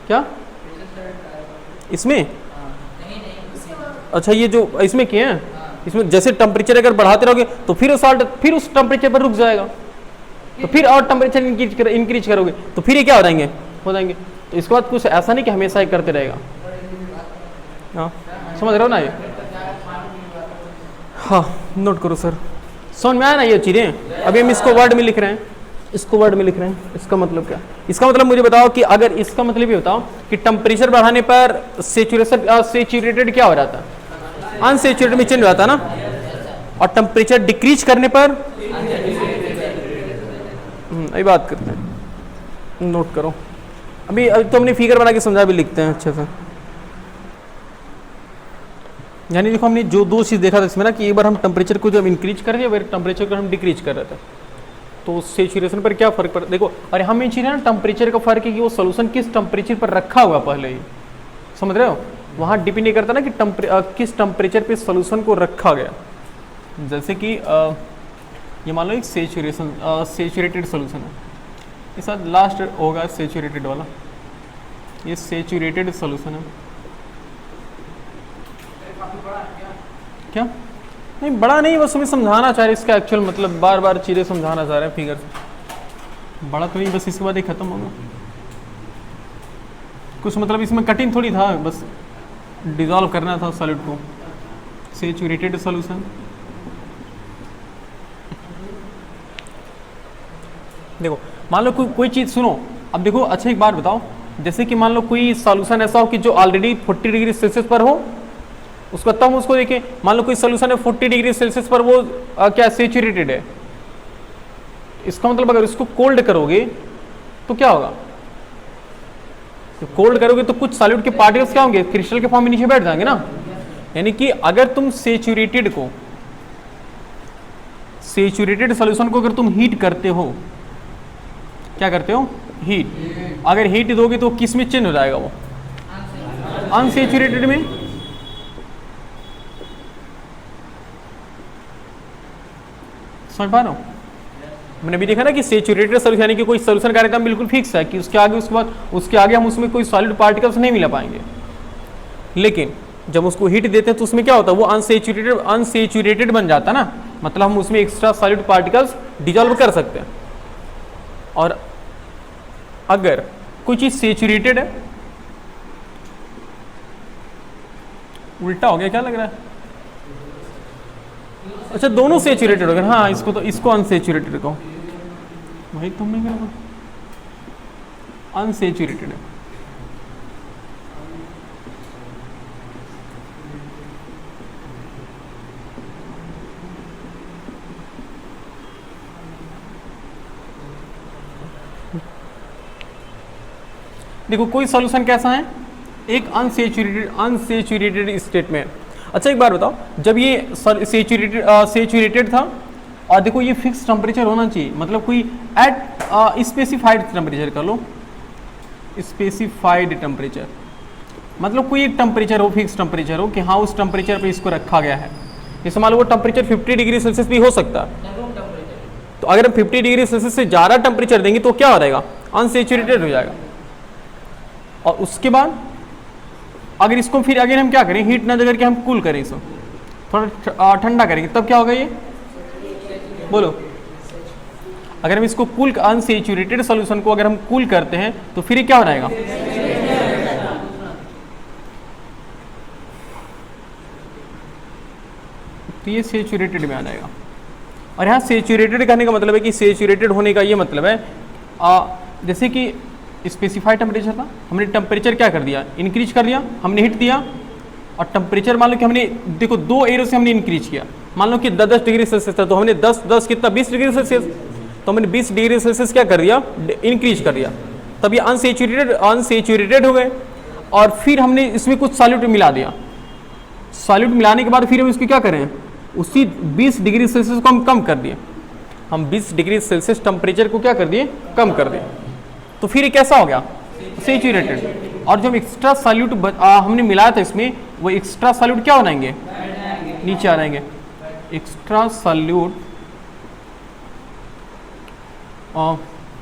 क्या इसमें? अच्छा ये जो इसमें किए हैं, इसमें जैसे टेम्परेचर अगर बढ़ाते रहोगे तो फिर वो साल्ट फिर उस टेम्परेचर पर रुक जाएगा। तो फिर और टेम्परेचर इंक्रीज करोगे तो फिर ये क्या हो जाएंगे। तो इसके बाद कुछ ऐसा नहीं कि हमेशा ही करते रहेगा। हाँ समझ रहे हो ना ये। हाँ नोट करो सर, समझ में आया ना ये चीज़ें। अभी हम इसको वर्ड में लिख रहे हैं, इसको वर्ड में लिख रहे हैं। इसका मतलब क्या, इसका मतलब मुझे बताओ कि अगर इसका मतलब ये बताओ कि टेम्परेचर बढ़ाने पर सेचुरेटेड क्या हो जाता है, अनसेचुरेटेड में चेंज हो जाता है ना, और टेम्परेचर डिक्रीज करने पर अभी बात करते हैं, नोट करो। अभी तो हमने फिगर बना के समझा भी लिखते हैं अच्छे से। यानी देखो हमने जो दो चीज़ देखा था इसमें ना कि एक बार हम टेम्परेचर को जब इंक्रीज कर रहे थे, टेम्परेचर को हम डिक्रीज कर रहे थे, तो सेचुरेशन पर क्या फर्क पड़ता है। देखो अरे हम ये चीज़ है ना, टेम्परेचर का फर्क है कि वो सोल्यूशन किस टेम्परेचर पर रखा हुआ पहले ही, समझ रहे हो। वहाँ डिपेंड नहीं करता ना कि किस टेम्परेचर पे सोल्यूशन को रखा गया। जैसे कि ये मान लो एक सेचुरेटेड सोल्यूशन है, ये साथ लास्ट होगा सेचुरेटेड वाला, ये सेचुरेटेड सोल्यूशन है। क्या नहीं बड़ा नहीं, बस हमें समझाना चाह रहे इसका एक्चुअल मतलब, बार बार चीज़ें समझाना चाह रहे हैं फिगर से। बड़ा तो नहीं, बस इसके बाद ही खत्म होगा कुछ, मतलब इसमें कठिन थोड़ी था, बस डिजॉल्व करना था सॉलिड को। सेचुरेटेड सॉल्यूशन, देखो मान लो कोई चीज़ सुनो, अब देखो अच्छा एक बात बताओ, जैसे कि मान लो कोई सॉल्यूशन ऐसा हो कि जो ऑलरेडी 40 डिग्री सेल्सियस पर हो, उसका तब हम उसको देखें। मान लो कोई सोल्यूशन है 40 डिग्री सेल्सियस पर, वो क्या सेचुरेटेड है, इसका मतलब अगर इसको कोल्ड करोगे तो क्या होगा, तो कोल्ड करोगे तो कुछ सॉलिड के पार्टिकल्स क्या होंगे, क्रिस्टल के फॉर्म में नीचे बैठ जाएंगे ना। यानी कि अगर तुम सेचुरेटेड सोल्यूशन को अगर तुम हीट करते हो, क्या करते हो, हीट, अगर हीट दोगे तो किस में चेंज हो जाएगा, वो अनसेचुरेटेड में। समझ पा रहे हो, मैंने भी देखा ना कि सेचुरेटेड सोल्यूशन यानी कि कोई सोल्यूशन का कार्यक्रम बिल्कुल फिक्स है कि उसके आगे उसके बाद उसके आगे हम उसमें कोई सॉलिड पार्टिकल्स नहीं मिला पाएंगे। लेकिन जब उसको हीट देते हैं तो उसमें क्या होता है, वो अनसेचुरेटेड बन जाता है ना, मतलब हम उसमें एक्स्ट्रा सॉलिड पार्टिकल्स डिजॉल्व कर सकते हैं। और अगर कोई चीज सेचुरेटेड है, उल्टा हो गया क्या लग रहा है, अच्छा दोनों सेचुरेटेड हो गए, हाँ इसको अनसेचुरेटेड कहो भाई, तुमने क्या अनसेचुरेटेड है। देखो कोई सॉल्यूशन कैसा है, एक अनसेचुरेटेड स्टेट में। अच्छा एक बार बताओ, जब ये सेचुरेटेड था और देखो ये फिक्स टेम्परेचर होना चाहिए, मतलब कोई एट स्पेसिफाइड टेम्परेचर कर लो, स्पेसिफाइड टेम्परेचर मतलब कोई एक टेम्परेचर हो, फिक्स टेम्परेचर हो कि हाँ उस टेम्परेचर पे इसको रखा गया है। जैसे मान लो वो टेम्परेचर 50 डिग्री सेल्सियस भी हो सकता है, तो अगर हम 50 डिग्री सेल्सियस से ज़्यादा टेम्परेचर देंगे तो क्या हो जाएगा, अनसेचुरेटेड हो जाएगा। और उसके बाद अगर इसको फिर अगर हम क्या करें, हीट ना दे करके हम कूल करें, इसको थोड़ा ठंडा करेंगे, तब क्या होगा, ये बोलो। अगर हम इसको कूल, अनसेचुरेटेड सॉल्यूशन को अगर हम कूल करते हैं तो फिर ये क्या हो जाएगा, तो ये सेचुरेटेड में आ जाएगा। और यहाँ सेचुरेटेड करने का मतलब है कि सेचुरेटेड होने का ये मतलब है जैसे कि स्पेसिफाइड टेम्परेचर था, हमने टेम्परेचर क्या कर दिया, इंक्रीज कर दिया, हमने हीट दिया, और टेम्परेचर मान लो कि हमने देखो 2 एरो से हमने इंक्रीज किया, मान लो कि 10 डिग्री सेल्सियस था तो हमने 10 कितना 20 डिग्री सेल्सियस, तो हमने 20 डिग्री सेल्सियस क्या कर दिया, इंक्रीज कर दिया, तब ये अनसेचुरेटेड हो गए। और फिर हमने इसमें कुछ सॉल्यूट मिला दिया, सॉल्यूट मिलाने के बाद फिर हम इसको क्या करें, उसी 20 डिग्री सेल्सियस को हम कम कर दिए, हम 20 डिग्री सेल्सियस टेम्परेचर को क्या कर दिए, कम कर दिए, तो फिर ये कैसा हो गया, सेचुरेटेड। और जो एक्स्ट्रा सॉल्यूट हमने मिलाया था इसमें, वो एक्स्ट्रा सॉल्यूट क्या बनाएंगे, नीचे आ जाएंगे, extra solute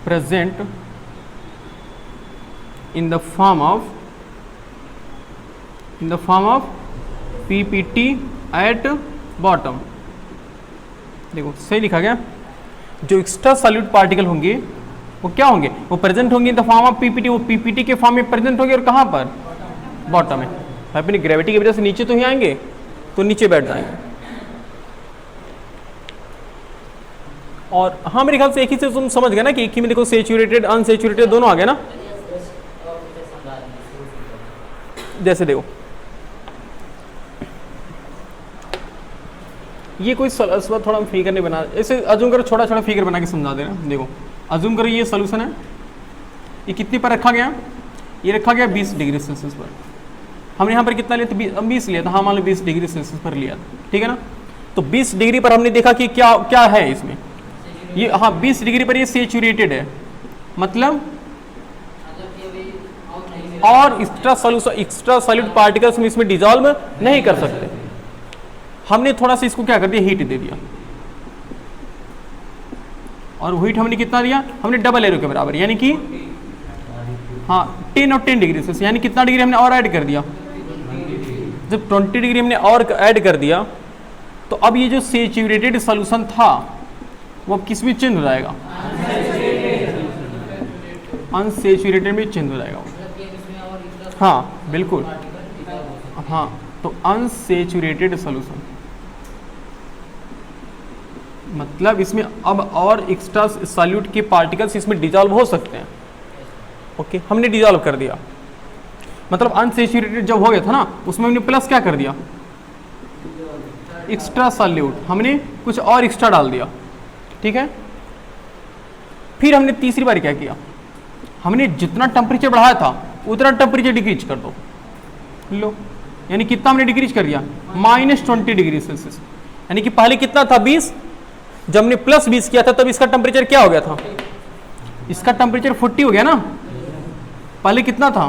present in the form of PPT at bottom. देखो सही लिखा गया, जो एक्स्ट्रा सॉल्यूट पार्टिकल होंगे वो क्या होंगे, वो प्रेजेंट होंगे इन द फॉर्म ऑफ पीपीटी, वो पीपीटी के फॉर्म में प्रेजेंट होंगे और कहाँ पर, बॉटम में। अपनी ग्रेविटी की वजह से नीचे तो ही आएंगे, तो नीचे बैठ जाएंगे। और हाँ मेरे ख्याल से एक ही से तुम समझ गए ना कि एक ही में देखो सेचुरेटेड अनसेचुरेटेड दोनों आ गए ना। जैसे देखो ये कोई थोड़ा हम फिगर नहीं बना, ऐसे अजूम करो, छोटा छोटा फिगर बना के समझा दे रहे हैं। देखो अजूम करो ये सोल्यूशन है, ये कितने पर रखा गया, ये रखा गया 20 डिग्री सेल्सियस पर। हमने यहाँ पर कितना लिया था, 20 लिया था, हाँ मान लो 20 डिग्री सेल्सियस पर लिया था, ठीक है ना। तो 20 डिग्री पर हमने देखा कि क्या क्या है इसमें, ये हाँ 20 डिग्री पर ये सेचुरेटेड है, मतलब और एक्स्ट्रा सॉल्यूट पार्टिकल्स हम इसमें डिजॉल्व नहीं कर सकते। हमने थोड़ा सा इसको क्या कर दिया, हीट दे दिया, और हीट हमने कितना दिया, हमने डबल एरो के बराबर, यानी कि हाँ 10 और 10 डिग्री से, यानी कितना डिग्री हमने और ऐड कर दिया। जब 20 डिग्री हमने और ऐड कर दिया तो अब ये जो सेचुरेटेड सॉल्यूशन था वो अब किस में चेंज हो जाएगा, अनसेचुरेटेड में चेंज हो जाएगा। हाँ बिल्कुल, हाँ तो अनसेचुरेटेड सॉल्यूशन मतलब इसमें अब और एक्स्ट्रा सॉल्यूट के पार्टिकल्स इसमें डिजॉल्व हो सकते हैं। ओके हमने डिजॉल्व कर दिया, मतलब अनसेचुरेटेड जब हो गया था ना उसमें हमने प्लस क्या कर दिया, एक्स्ट्रा सॉल्यूट, हमने कुछ और एक्स्ट्रा डाल दिया, ठीक है। फिर हमने तीसरी बार क्या किया, हमने जितना टेम्परेचर बढ़ाया था उतना टेम्परेचर डिक्रीज कर दो, लो यानी कितना हमने डिक्रीज कर दिया, -20 डिग्री सेल्सियस। यानी कि पहले कितना था 20, जब हमने +20 किया था तब इसका टेम्परेचर क्या हो गया था, इसका टेम्परेचर 40 हो गया ना, पहले कितना था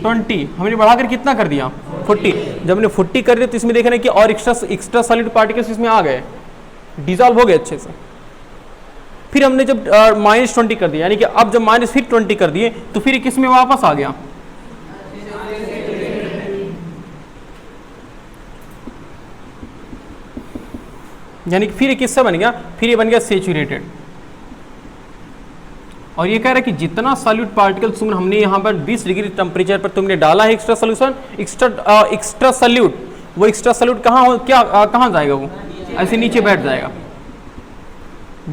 20, हमने बढ़ाकर कितना कर दिया 40। जब हमने 40 कर दिया तो इसमें देखना कि और एक्स्ट्रा सॉलिड पार्टिकल्स इसमें आ गए, डिजॉल्व हो गए अच्छे से। फिर हमने जब -20 कर दिया, यानी कि अब जब -20 कर दिए तो फिर किस में वापस आ गया, यानी कि फिर किससे बन गया, फिर ये बन गया सेचुरेटेड। और ये कह रहा है कि जितना सॉल्यूट पार्टिकल तुमने हमने यहाँ पर 20 डिग्री टेम्परेचर पर तुमने डाला है एक्स्ट्रा सोल्यूशन, एक्स्ट्रा सॉल्यूट, वो एक्स्ट्रा सॉल्यूट कहाँ जाएगा, वो ऐसे नीचे बैठ जाएगा।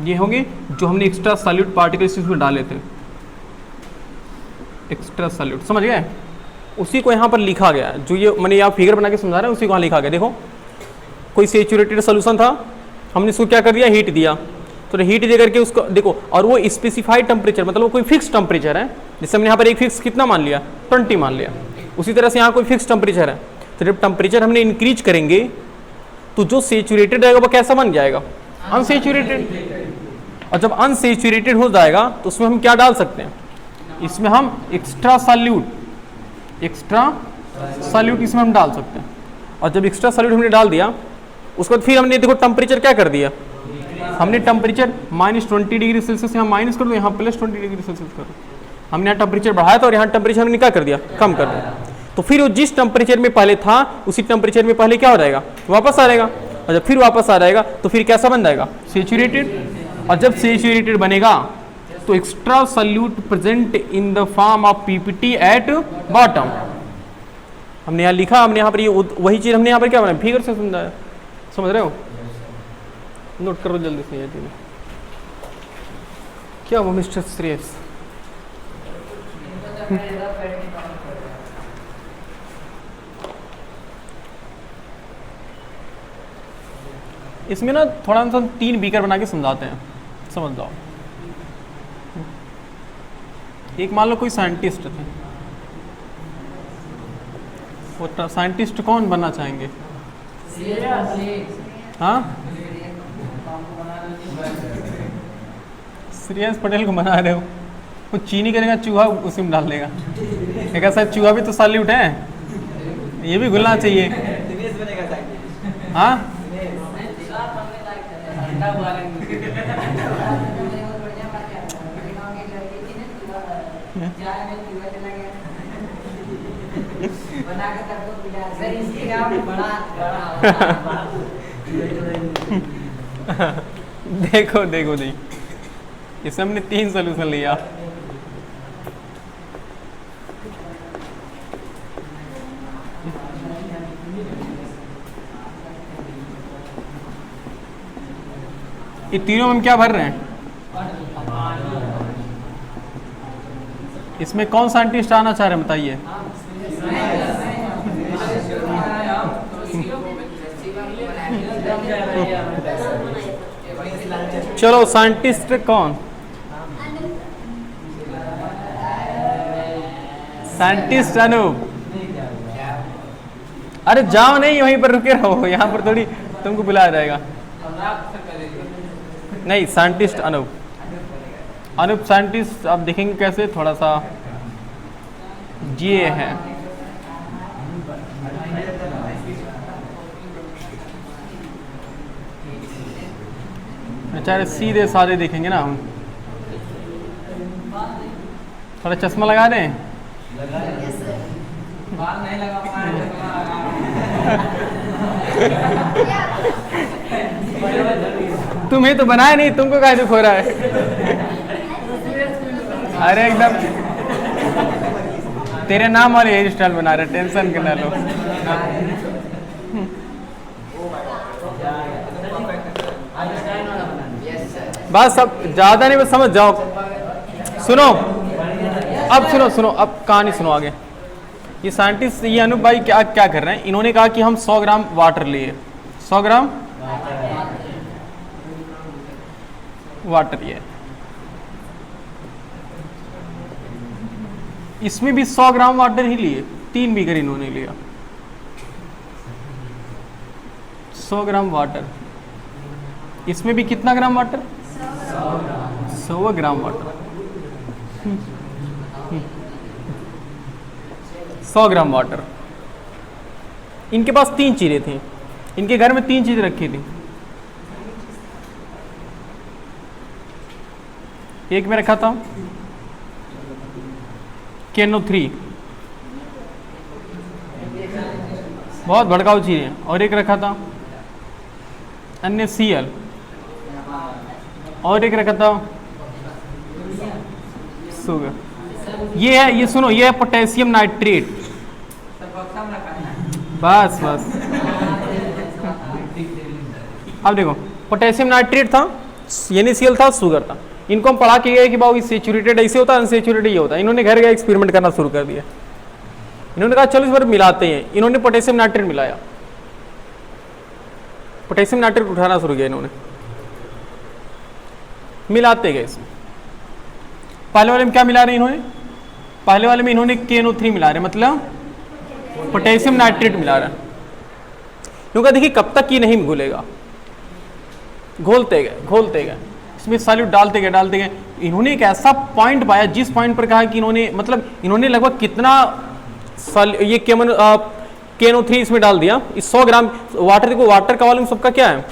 ये होंगे जो हमने एक्स्ट्रा सॉल्यूट पार्टिकल्स इसमें डाले थे, एक्स्ट्रा सॉल्यूट, समझ गए। उसी को यहाँ पर लिखा गया, जो ये मैंने यहाँ फिगर बना के समझा रहा है उसी को यहाँ लिखा गया। देखो कोई सेचुरेटेड सोल्यूशन था, हमने इसको क्या कर दिया, हीट दिया, तो हीट दे करके उसको देखो, और वो स्पेसिफाइड टेम्परेचर मतलब वो कोई फिक्स टेम्परेचर है, जैसे हमने यहाँ पर एक फिक्स कितना मान लिया 20 मान लिया, उसी तरह से यहाँ कोई फिक्स टेम्परेचर है। तो जब टेम्परेचर हमने इंक्रीज करेंगे तो जो सेचुरेटेड रहेगा वो कैसा बन जाएगा, अनसेचुरेटेड। और जब अनसेचुरेटेड हो जाएगा तो उसमें हम क्या डाल सकते हैं, इसमें हम एक्स्ट्रा सॉल्यूट इसमें हम डाल सकते हैं। और जब एक्स्ट्रा सॉल्यूट हमने डाल दिया उसके बाद फिर हमने देखो टेम्परेचर क्या कर दिया, हमने टेम्परेचर -20 डिग्री सेल्सियस यहाँ माइनस कर दो, यहाँ +20 डिग्री सेल्सियस कर दो। हमने यहाँ टेम्परेचर बढ़ाया था और यहाँ टेम्परेचर हमने क्या कर दिया, कम कर दिया। तो फिर वो जिस टेम्परेचर में पहले था उसी टेम्परेचर में पहले क्या हो जाएगा, वापस आ जाएगा। और जब फिर वापस आ जाएगा तो फिर कैसा बन जाएगा, सेचुरेटेड। और जब सेचुरेटेड बनेगा तो extra solute present in the form of PPT at bottom. हमने यहाँ लिखा, हमने यहाँ पर ये वही चीज हमने यहाँ पर क्या बनाया, फिगर से समझाया, समझ रहे हो, नोट करो जल्दी से ये चीज। क्या वो मिस्टर श्रेयस, इसमें ना थोड़ा सा 3 बीकर बना के समझाते हैं, समझ जाओ। एक मान लो कोई साइंटिस्ट थे, वो साइंटिस्ट कौन बनना चाहेंगे, हाँ श्रेयस पटेल को बना रहे हो, वो चीनी करेगा चूहा उसी में डाल देगा। एक ऐसा चूहा भी तो सॉल्यूट है, ये भी घुलना चाहिए। हाँ देखो देखो जी, इसमें हमने 3 सोल्यूशन लिया। ये तीनों हम क्या भर रहे हैं? इसमें कौन साइंटिस्ट आना चाह रहे हैं बताइए? चलो साइंटिस्ट कौन? साइंटिस्ट अनूप। अरे जाओ नहीं, वहीं पर रुके रहो, यहाँ पर थोड़ी तुमको बुलाया जाएगा। नहीं, साइंटिस्ट अनूप। अनूप साइंटिस्ट आप देखेंगे कैसे, थोड़ा सा ये है। बेचारे सीधे साधे देखेंगे ना हम। थोड़ा चश्मा लगा दें। तुम्हें तो बनाया नहीं, तुमको क्या दुख हो रहा है? अरे एकदम तेरे नाम वाले हेयर स्टाइल बना रहे, टेंशन के ना लो। बस अब ज्यादा नहीं, बस समझ जाओ। सुनो अब, सुनो अब कहानी सुनो आगे। ये साइंटिस्ट, ये अनूप भाई क्या क्या कर रहे हैं, इन्होंने कहा कि हम 100 ग्राम वाटर लिए। 100 ग्राम वाटर ये, इसमें भी 100 ग्राम वाटर ही लिए, 3 बीकर इन्होंने लिया। 100 ग्राम वाटर, इसमें भी कितना gram water? 100 gram water. 100 gram water. इनके पास 3 चीजें थी, इनके घर में 3 चीजें रखी थी। एक में रखा था KNO3, बहुत भड़काऊ चीज है, और एक रखा था NaCl, और एक रखा था शुगर। ये है, ये सुनो, ये है पोटेशियम नाइट्रेट। बस बस अब देखो, पोटेशियम नाइट्रेट था, NaCl था, शुगर था। इनको हम पढ़ा के गए कि बाबू सेचुरेटेड ऐसे होता है, अनसेचुरेटेड ये होता है। इन्होंने घर गए एक्सपेरिमेंट करना शुरू कर दिया। इन्होंने कहा चलो इस बार मिलाते हैं। इन्होंने पोटेशियम नाइट्रेट मिलाया, पोटेशियम नाइट्रेट उठाना शुरू किया। इन्होंने मिलाते गए इसमें। पहले वाले में क्या मिला रहे इन्होंने? पहले वाले में इन्होंने KNO3 मिला रहे, मतलब पोटेशियम नाइट्रेट मिला रहा है। क्योंकि देखिए कब तक ये नहीं घुलेगा, घोलते गए इसमें सॉल्यूट डालते गए। इन्होंने एक ऐसा पॉइंट पाया, जिस पॉइंट पर कहा कि इन्होंने, मतलब इन्होंने लगभग कितना ये KNO3 इसमें डाल दिया। इस 100 ग्राम वाटर, देखो वाटर का वॉल्यूम सबका क्या है?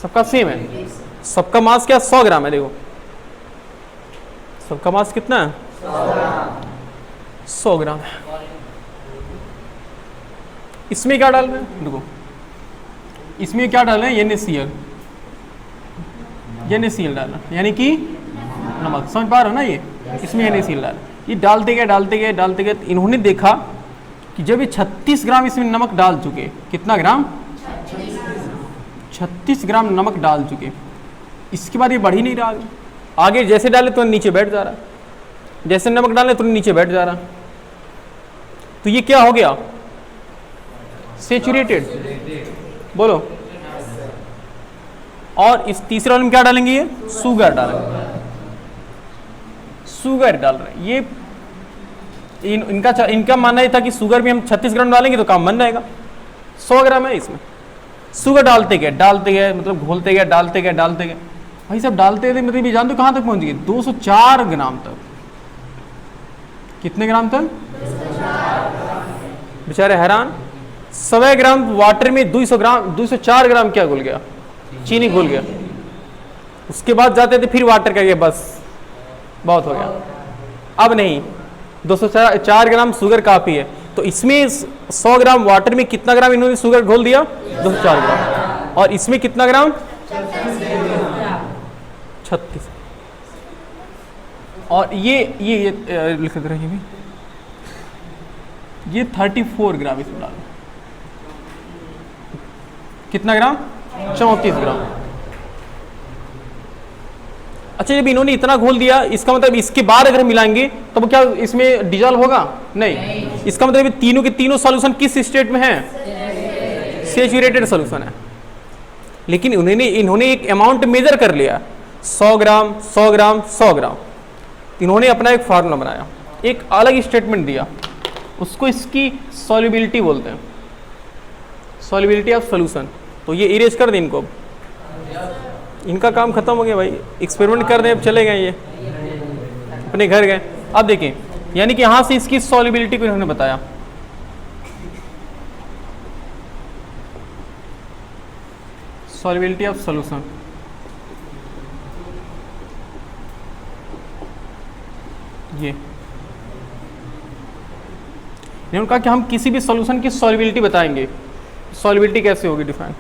सबका सेम है। सबका मास क्या? 100 ग्राम है। देखो सबका मास कितना है? 100 ग्राम है। इसमें क्या डाल रहे हैं? देखो इसमें क्या डाल रहे हैं? NaCl डालना, यानी कि नमक। समझ पा रहे हो ना? ये इसमें NaCl डाल, ये डालते गए। इन्होंने देखा कि जब ये 36 ग्राम इसमें नमक डाल चुके, कितना ग्राम? 36 ग्राम नमक डाल चुके। इसके बाद ये बढ़ ही नहीं रहा, आगे जैसे डाले तो नीचे बैठ जा रहा, जैसे नमक डाले तो नीचे बैठ जा रहा। तो ये क्या हो गया? सेचुरेटेड। बोलो। और इस तीसरे वाले में क्या डालेंगे? ये शुगर डालेंगे। शुगर डाल रहे हैं ये। इनका मानना ये था कि शुगर भी हम 36 ग्राम डालेंगे तो काम बन जाएगा। 100 ग्राम है इसमें। शुगर डालते गए, मतलब घोलते गए, डालते गए। भाई सब डालते थे, मतलब ये जान दो कहां तक पहुंच गए? 204 ग्राम तक। कितने ग्राम तक? बेचारे हैरान। 100 ग्राम वाटर में 204 ग्राम क्या घुल गया? चीनी घुल गया। उसके बाद जाते थे फिर वाटर करके, बस बहुत हो गया। अब नहीं, 204 ग्राम शुगर काफी है। तो इसमें 100 ग्राम वाटर में कितना ग्राम इन्होंने शुगर घोल दिया? 204 ग्राम। और इसमें कितना ग्राम? 36 और ये लिख रही है ये 34 ग्राम इसमें डालो। कितना ग्राम? 34 ग्राम। अच्छा, जब इन्होंने इतना घोल दिया, इसका मतलब इसके बाद अगर मिलाएंगे तो क्या इसमें डिजॉल्व होगा? नहीं। इसका मतलब तीनों के तीनों सॉल्यूशन किस स्टेट में है? सैचुरेटेड सॉल्यूशन है। लेकिन इन्होंने एक अमाउंट मेजर कर लिया, 100 ग्राम 100 ग्राम 100 ग्राम। इन्होंने अपना एक फार्मूला बनाया, एक अलग स्टेटमेंट दिया, उसको इसकी सॉल्युबिलिटी बोलते हैं, सॉल्युबिलिटी ऑफ सॉल्यूशन। तो ये इरेज कर दें इनको, इनका काम खत्म हो गया भाई, एक्सपेरिमेंट कर दें, अब चले गए, ये अपने घर गए। अब देखें, यानी कि यहां से इसकी सॉल्युबिलिटी को इन्होंने बताया। सॉल्युबिलिटी ऑफ सॉल्यूशन, ये इन्होंने कहा कि हम किसी भी सॉल्यूशन की सॉल्युबिलिटी बताएंगे। सॉल्युबिलिटी कैसे होगी डिफाइन?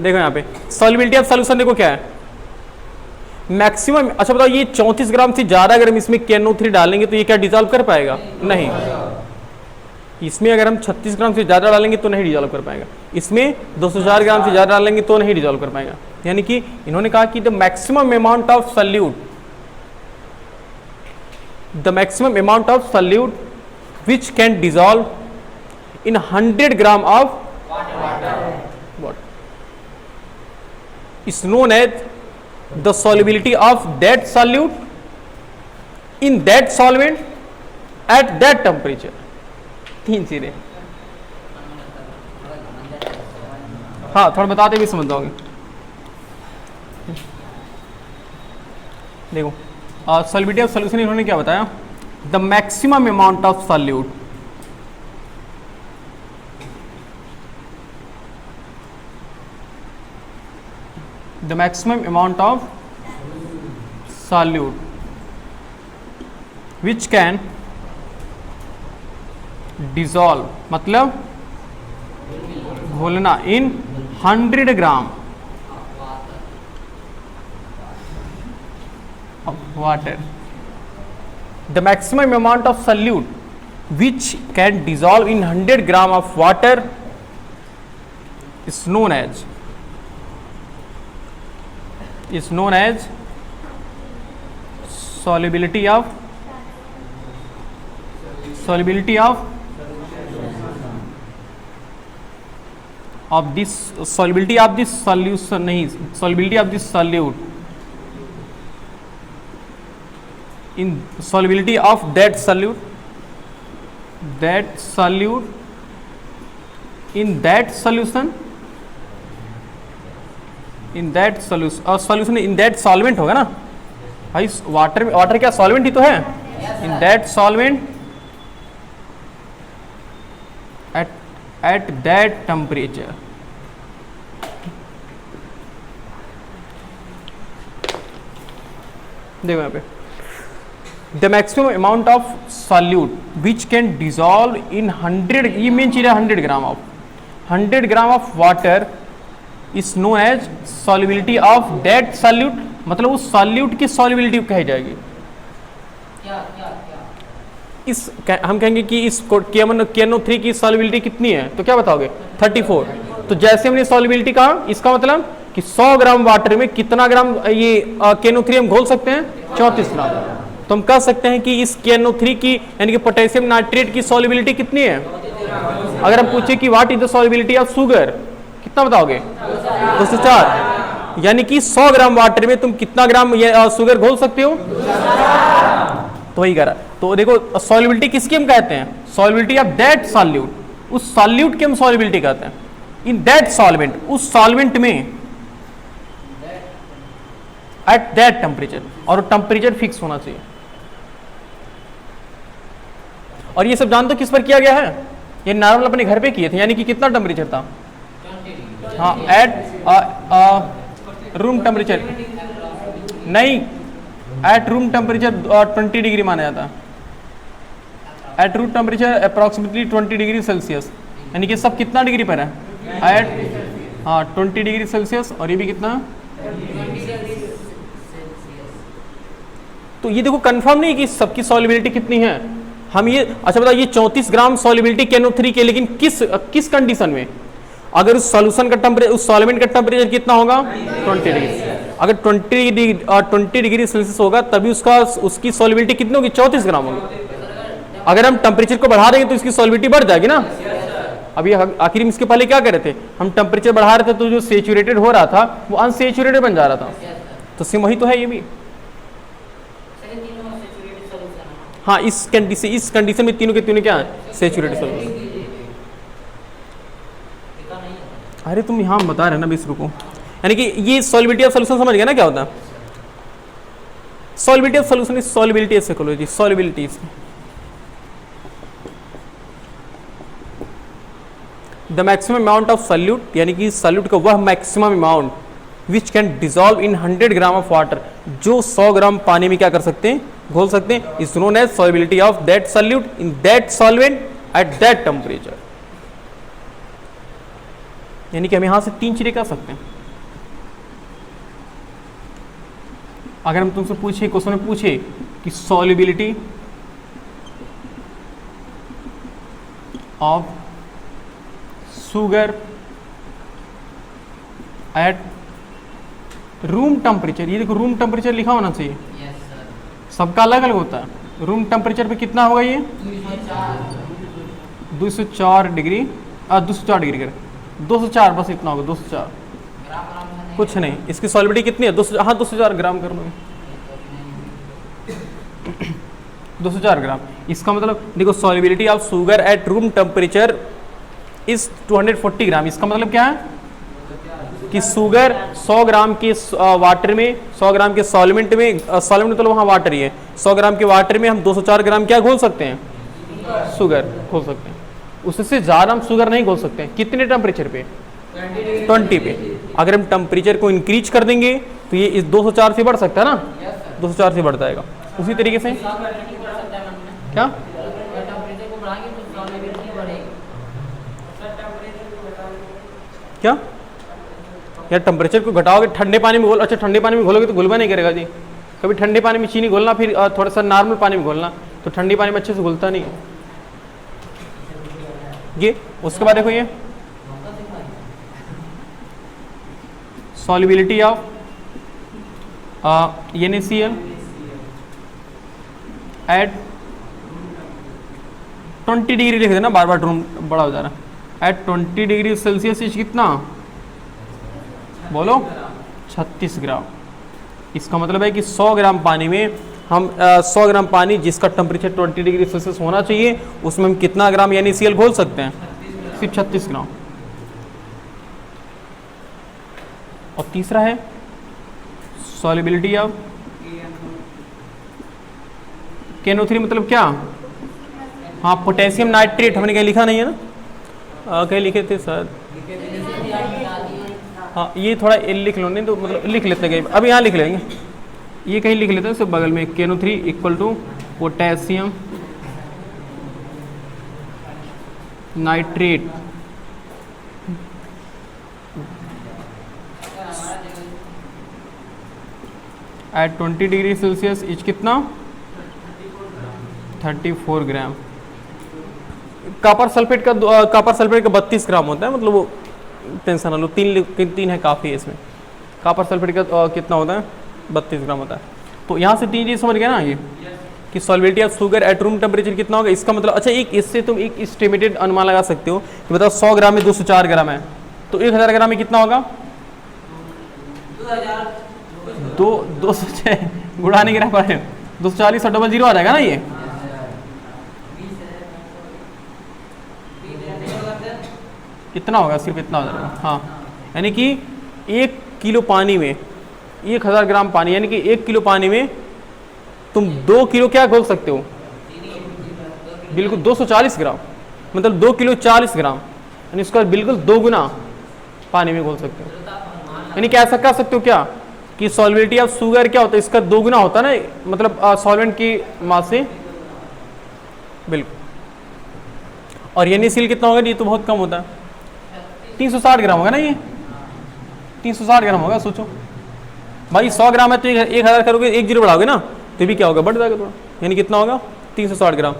देखो यहाँ पे सॉल्युबिलिटी ऑफ सॉल्यूशन देखो क्या है, मैक्सिमम। अच्छा बताओ, ये 34 ग्राम से ज्यादा अगर हम इसमें KNO3 डालेंगे तो ये क्या डिजॉल्व कर पाएगा? नहीं। इसमें अगर हम 36 ग्राम से ज्यादा डालेंगे तो नहीं डिजॉल्व कर पाएगा। इसमें 204 ग्राम से ज्यादा डालेंगे तो नहीं डिजॉल्व कर पाएगा। यानी कि इन्होंने कहा कि the maximum amount of solute, the maximum amount of solute which can dissolve in 100 gram of water is known as the solubility of that solute in that solvent at that temperature। 3 चीजें। हाँ, थोड़ा बताते भी समझ जाओगे। देखो, solubility of solution इन्होंने क्या बताया? The maximum amount of solute, the maximum amount of solute which can dissolve, मतलब घोलना, in 100 gram of water। the maximum amount of solute which can dissolve in 100 gram of water is known as solubility of this solubility of this solution, नहीं, solubility of this solute in solubility of that solute in that solution in that solution in that solvent होगा ना भाई। Water क्या solvent ही तो है। In that solvent at that temperature. देखो यहाँ पे, the maximum amount of solute which can dissolve in 100, ये मेन चीज है, 100 gram of water is known as solubility of that solute. मतलब उस सॉल्यूट की सॉल्युबिलिटी कही जाएगी। इस हम कहेंगे कि इस KNO3 की सॉल्युबिलिटी कितनी है, तो क्या बताओगे? 34। तो जैसे हमने सॉल्युबिलिटी कहा, इसका मतलब कि 100 ग्राम वाटर में कितना ग्राम ये KNO3 हम घोल सकते हैं? 34 ग्राम। तो हम कह सकते हैं कि इस KNO3 की यानी कि पोटेशियम नाइट्रेट की सॉल्युबिलिटी कितनी है? अगर हम पूछे कि what is the solubility of sugar, कितना बताओगे? 204। यानी कि 100 ग्राम वाटर में तुम कितना ग्राम शुगर घोल सकते हो? तो वही करा। तो देखो, सॉल्युबिलिटी किसकी हम कहते हैं? Solubility of that solute. उस सॉल्यूट की हम सॉल्युबिलिटी कहते हैं। इन दैट सॉल्वेंट, उस सॉल्वेंट में एट दैट टेम्परेचर, और टेम्परेचर फिक्स होना चाहिए। और ये सब जानते हो किस पर किया गया है? ये नॉर्मल अपने घर पे किए थे। यानी कि कितना टेम्परेचर था? हाँ, एट रूम टेम्परेचर नहीं, एट रूम टेम्परेचर 20 डिग्री माना जाता है। Eight room temperature approximately 20 degree Celsius. यानी कि सब कितना डिग्री पर है, एट 20 डिग्री सेल्सियस, और ये भी कितना है? तो ये देखो कंफर्म नहीं कि सबकी सॉल्युबिलिटी कितनी है, हम ये अच्छा बताओ, ये 34 ग्राम सॉल्युबिलिटी KNO3 के, लेकिन किस कंडीशन में? अगर उस सॉल्यूशन का टेम्परेचर, उस सॉल्वेंट का टेम्परेचर कितना होगा? 20 डिग्री। अगर 20 डिग्री सेल्सियस होगा तभी उसकी सॉल्युबिलिटी कितनी होगी? 34 ग्राम होगी। अगर हम टेम्परेचर को बढ़ा देंगे तो इसकी सॉल्युबिलिटी बढ़ जाएगी ना। अभी आखिर में इसके पहले क्या कर रहे थे हम? टेम्परेचर बढ़ा रहे थे तो जो सेचुरेटेड हो रहा था वो अनसेचुरेटेड बन जा रहा था। तो सेम वही तो है ये भी। हाँ, इस कंडीशन में तीनों के तीनों क्या है? Saturated solution. अरे तुम यहाँ बता रहे ना बीस रुको, यानी कि ये सॉल्युबिलिटी ऑफ सॉल्यूशन समझ गया ना क्या होता है? Solubility of solution is solubility ऐसे खोलो जी, solubility the maximum amount of solute, यानी कि सॉल्यूट का वह maximum amount which can dissolve in 100 gram of water, जो 100 ग्राम पानी में क्या कर सकते हैं? घोल सकते हैं, is known as solubility of that solute in that solvent at that temperature. यानी कि हम यहां से 3 चीजें कर सकते हैं। अगर हम तुमसे पूछे, क्वेश्चन में पूछे कि solubility of sugar eight room temperature, ये देखो रूम टेम्परेचर लिखा होना चाहिए। सबका अलग अलग होता है। रूम टेम्परेचर पे कितना होगा ये? 204 डिग्री, 204 डिग्री कर 204, बस इतना होगा 204, कुछ नहीं। इसकी सॉल्युबिलिटी कितनी है? 200, हाँ 204 ग्राम कर लो, 204 ग्राम। इसका मतलब देखो solubility of sugar eight room temperature is 240 ग्राम। इसका मतलब क्या है कि शुगर 100 ग्राम के वाटर में, 100 ग्राम के सॉल्वेंट में, सॉल्वेंट मतलब वहाँ वाटर ही है, 100 ग्राम के वाटर में हम 204 ग्राम क्या घोल सकते हैं? शुगर घोल सकते हैं। उससे ज़्यादा हम शुगर नहीं घोल सकते हैं। कितने टेम्परेचर पे? 20 पे। अगर हम टेम्परेचर को इंक्रीज कर देंगे तो ये इस 204 से बढ़ सकता है ना, 204 से बढ़ जाएगा। उसी तरीके से क्या क्या यार, टेम्परेचर को घटाओगे, ठंडे पानी में घोल, अच्छा ठंडे पानी में घोलोगे तो घुलवा नहीं करेगा जी। कभी ठंडे पानी में चीनी घोलना, फिर थोड़ा सा नॉर्मल पानी में घोलना, तो ठंडे पानी में अच्छे से घुलता नहीं है ये। उसके बाद देखो ये solubility of NaCl at 20 degree लिख देना, बार बार रूम बड़ा हो जा रहा है। एट 20 डिग्री सेल्सियस कितना बोलो? 36 ग्राम। इसका मतलब है कि 100 ग्राम पानी में हम 100 ग्राम पानी जिसका टेम्परेचर 20 डिग्री सेल्सियस होना चाहिए, उसमें हम कितना ग्राम NaCl घोल सकते हैं? सिर्फ 36 ग्राम। और तीसरा है सॉल्युबिलिटी ऑफ KNO3, मतलब क्या? हाँ, पोटेशियम नाइट्रेट। हमने कहीं लिखा नहीं है ना, कहीं लिखे थे सर। हाँ, ये थोड़ा लिख लो, नहीं तो मतलब लिख लेते हैं कहीं, अब यहाँ लिख लेंगे, ये कहीं लिख लेते हैं सिर्फ बगल में। KNO3 equal to potassium nitrate at 20 degree celsius is कितना? 34 ग्राम। कॉपर सल्फेट का 32 ग्राम होता है, मतलब वो टेंशन ना लो, 3 है काफ़ी है इसमें। कॉपर सल्फेट का कितना होता है? 32 ग्राम होता है। तो यहाँ से 3 चीज़ समझ गया ना ये, कि solubility of sugar eight room temperature कितना होगा। इसका मतलब अच्छा, एक इससे तुम एक एस्टिमेटेड अनुमान लगा सकते हो कि बताओ 100 ग्राम में 204 ग्राम है, तो 1000 ग्राम में कितना होगा? 206 गुणा नहीं गिरा पा रहे, 240 और डबल जीरो आ जाएगा ना ये। कितना होगा? सिर्फ इतना हो जाएगा। हाँ, यानी कि 1 किलो पानी में 1000 ग्राम पानी, यानी कि 1 किलो पानी में तुम 2 किलो क्या घोल सकते हो? बिल्कुल 240 ग्राम, मतलब 2 किलो 40 ग्राम, यानी इसका बिल्कुल 2 गुना पानी में घोल सकते हो। यानी क्या ऐसा कह सकते हो क्या कि सॉल्युबिलिटी ऑफ शुगर क्या होता है? इसका 2 गुना होता है ना, मतलब सॉल्वेंट की मास से। बिल्कुल। और NaCl कितना होगा, ये तो बहुत कम होता है, 360 ग्राम होगा ना, ये 360 ग्राम होगा। सोचो भाई 100 ग्राम है तो 1000 करोगे, 1 जीरो बढ़ाओगे ना तो भी क्या होगा, बढ़ जाएगा थोड़ा, यानी कितना होगा 360 ग्राम,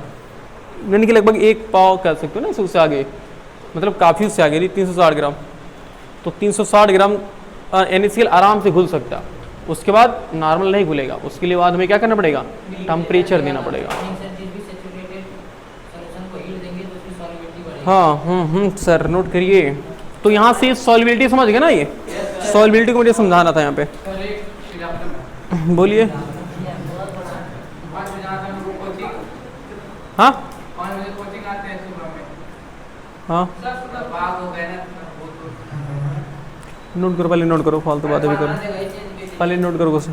यानी कि लगभग 1 पाव कह सकते हो ना, उससे आगे, मतलब काफ़ी उससे आगे, 360 ग्राम। तो 360 ग्राम NaCl आराम से घुल सकता है। उसके बाद नॉर्मल नहीं घुलेगा, उसके लिए बाद हमें क्या करना पड़ेगा, टेम्परेचर देना पड़ेगा। हाँ सर नोट करिए। तो यहाँ से सॉल्युबिलिटी समझ गए ना, ये सॉल्युबिलिटी को मुझे समझाना था यहाँ पे, बोलिए। हाँ हाँ नोट करो, पहले नोट करो, फालतू बातें भी करो, पहले नोट करो कुछ।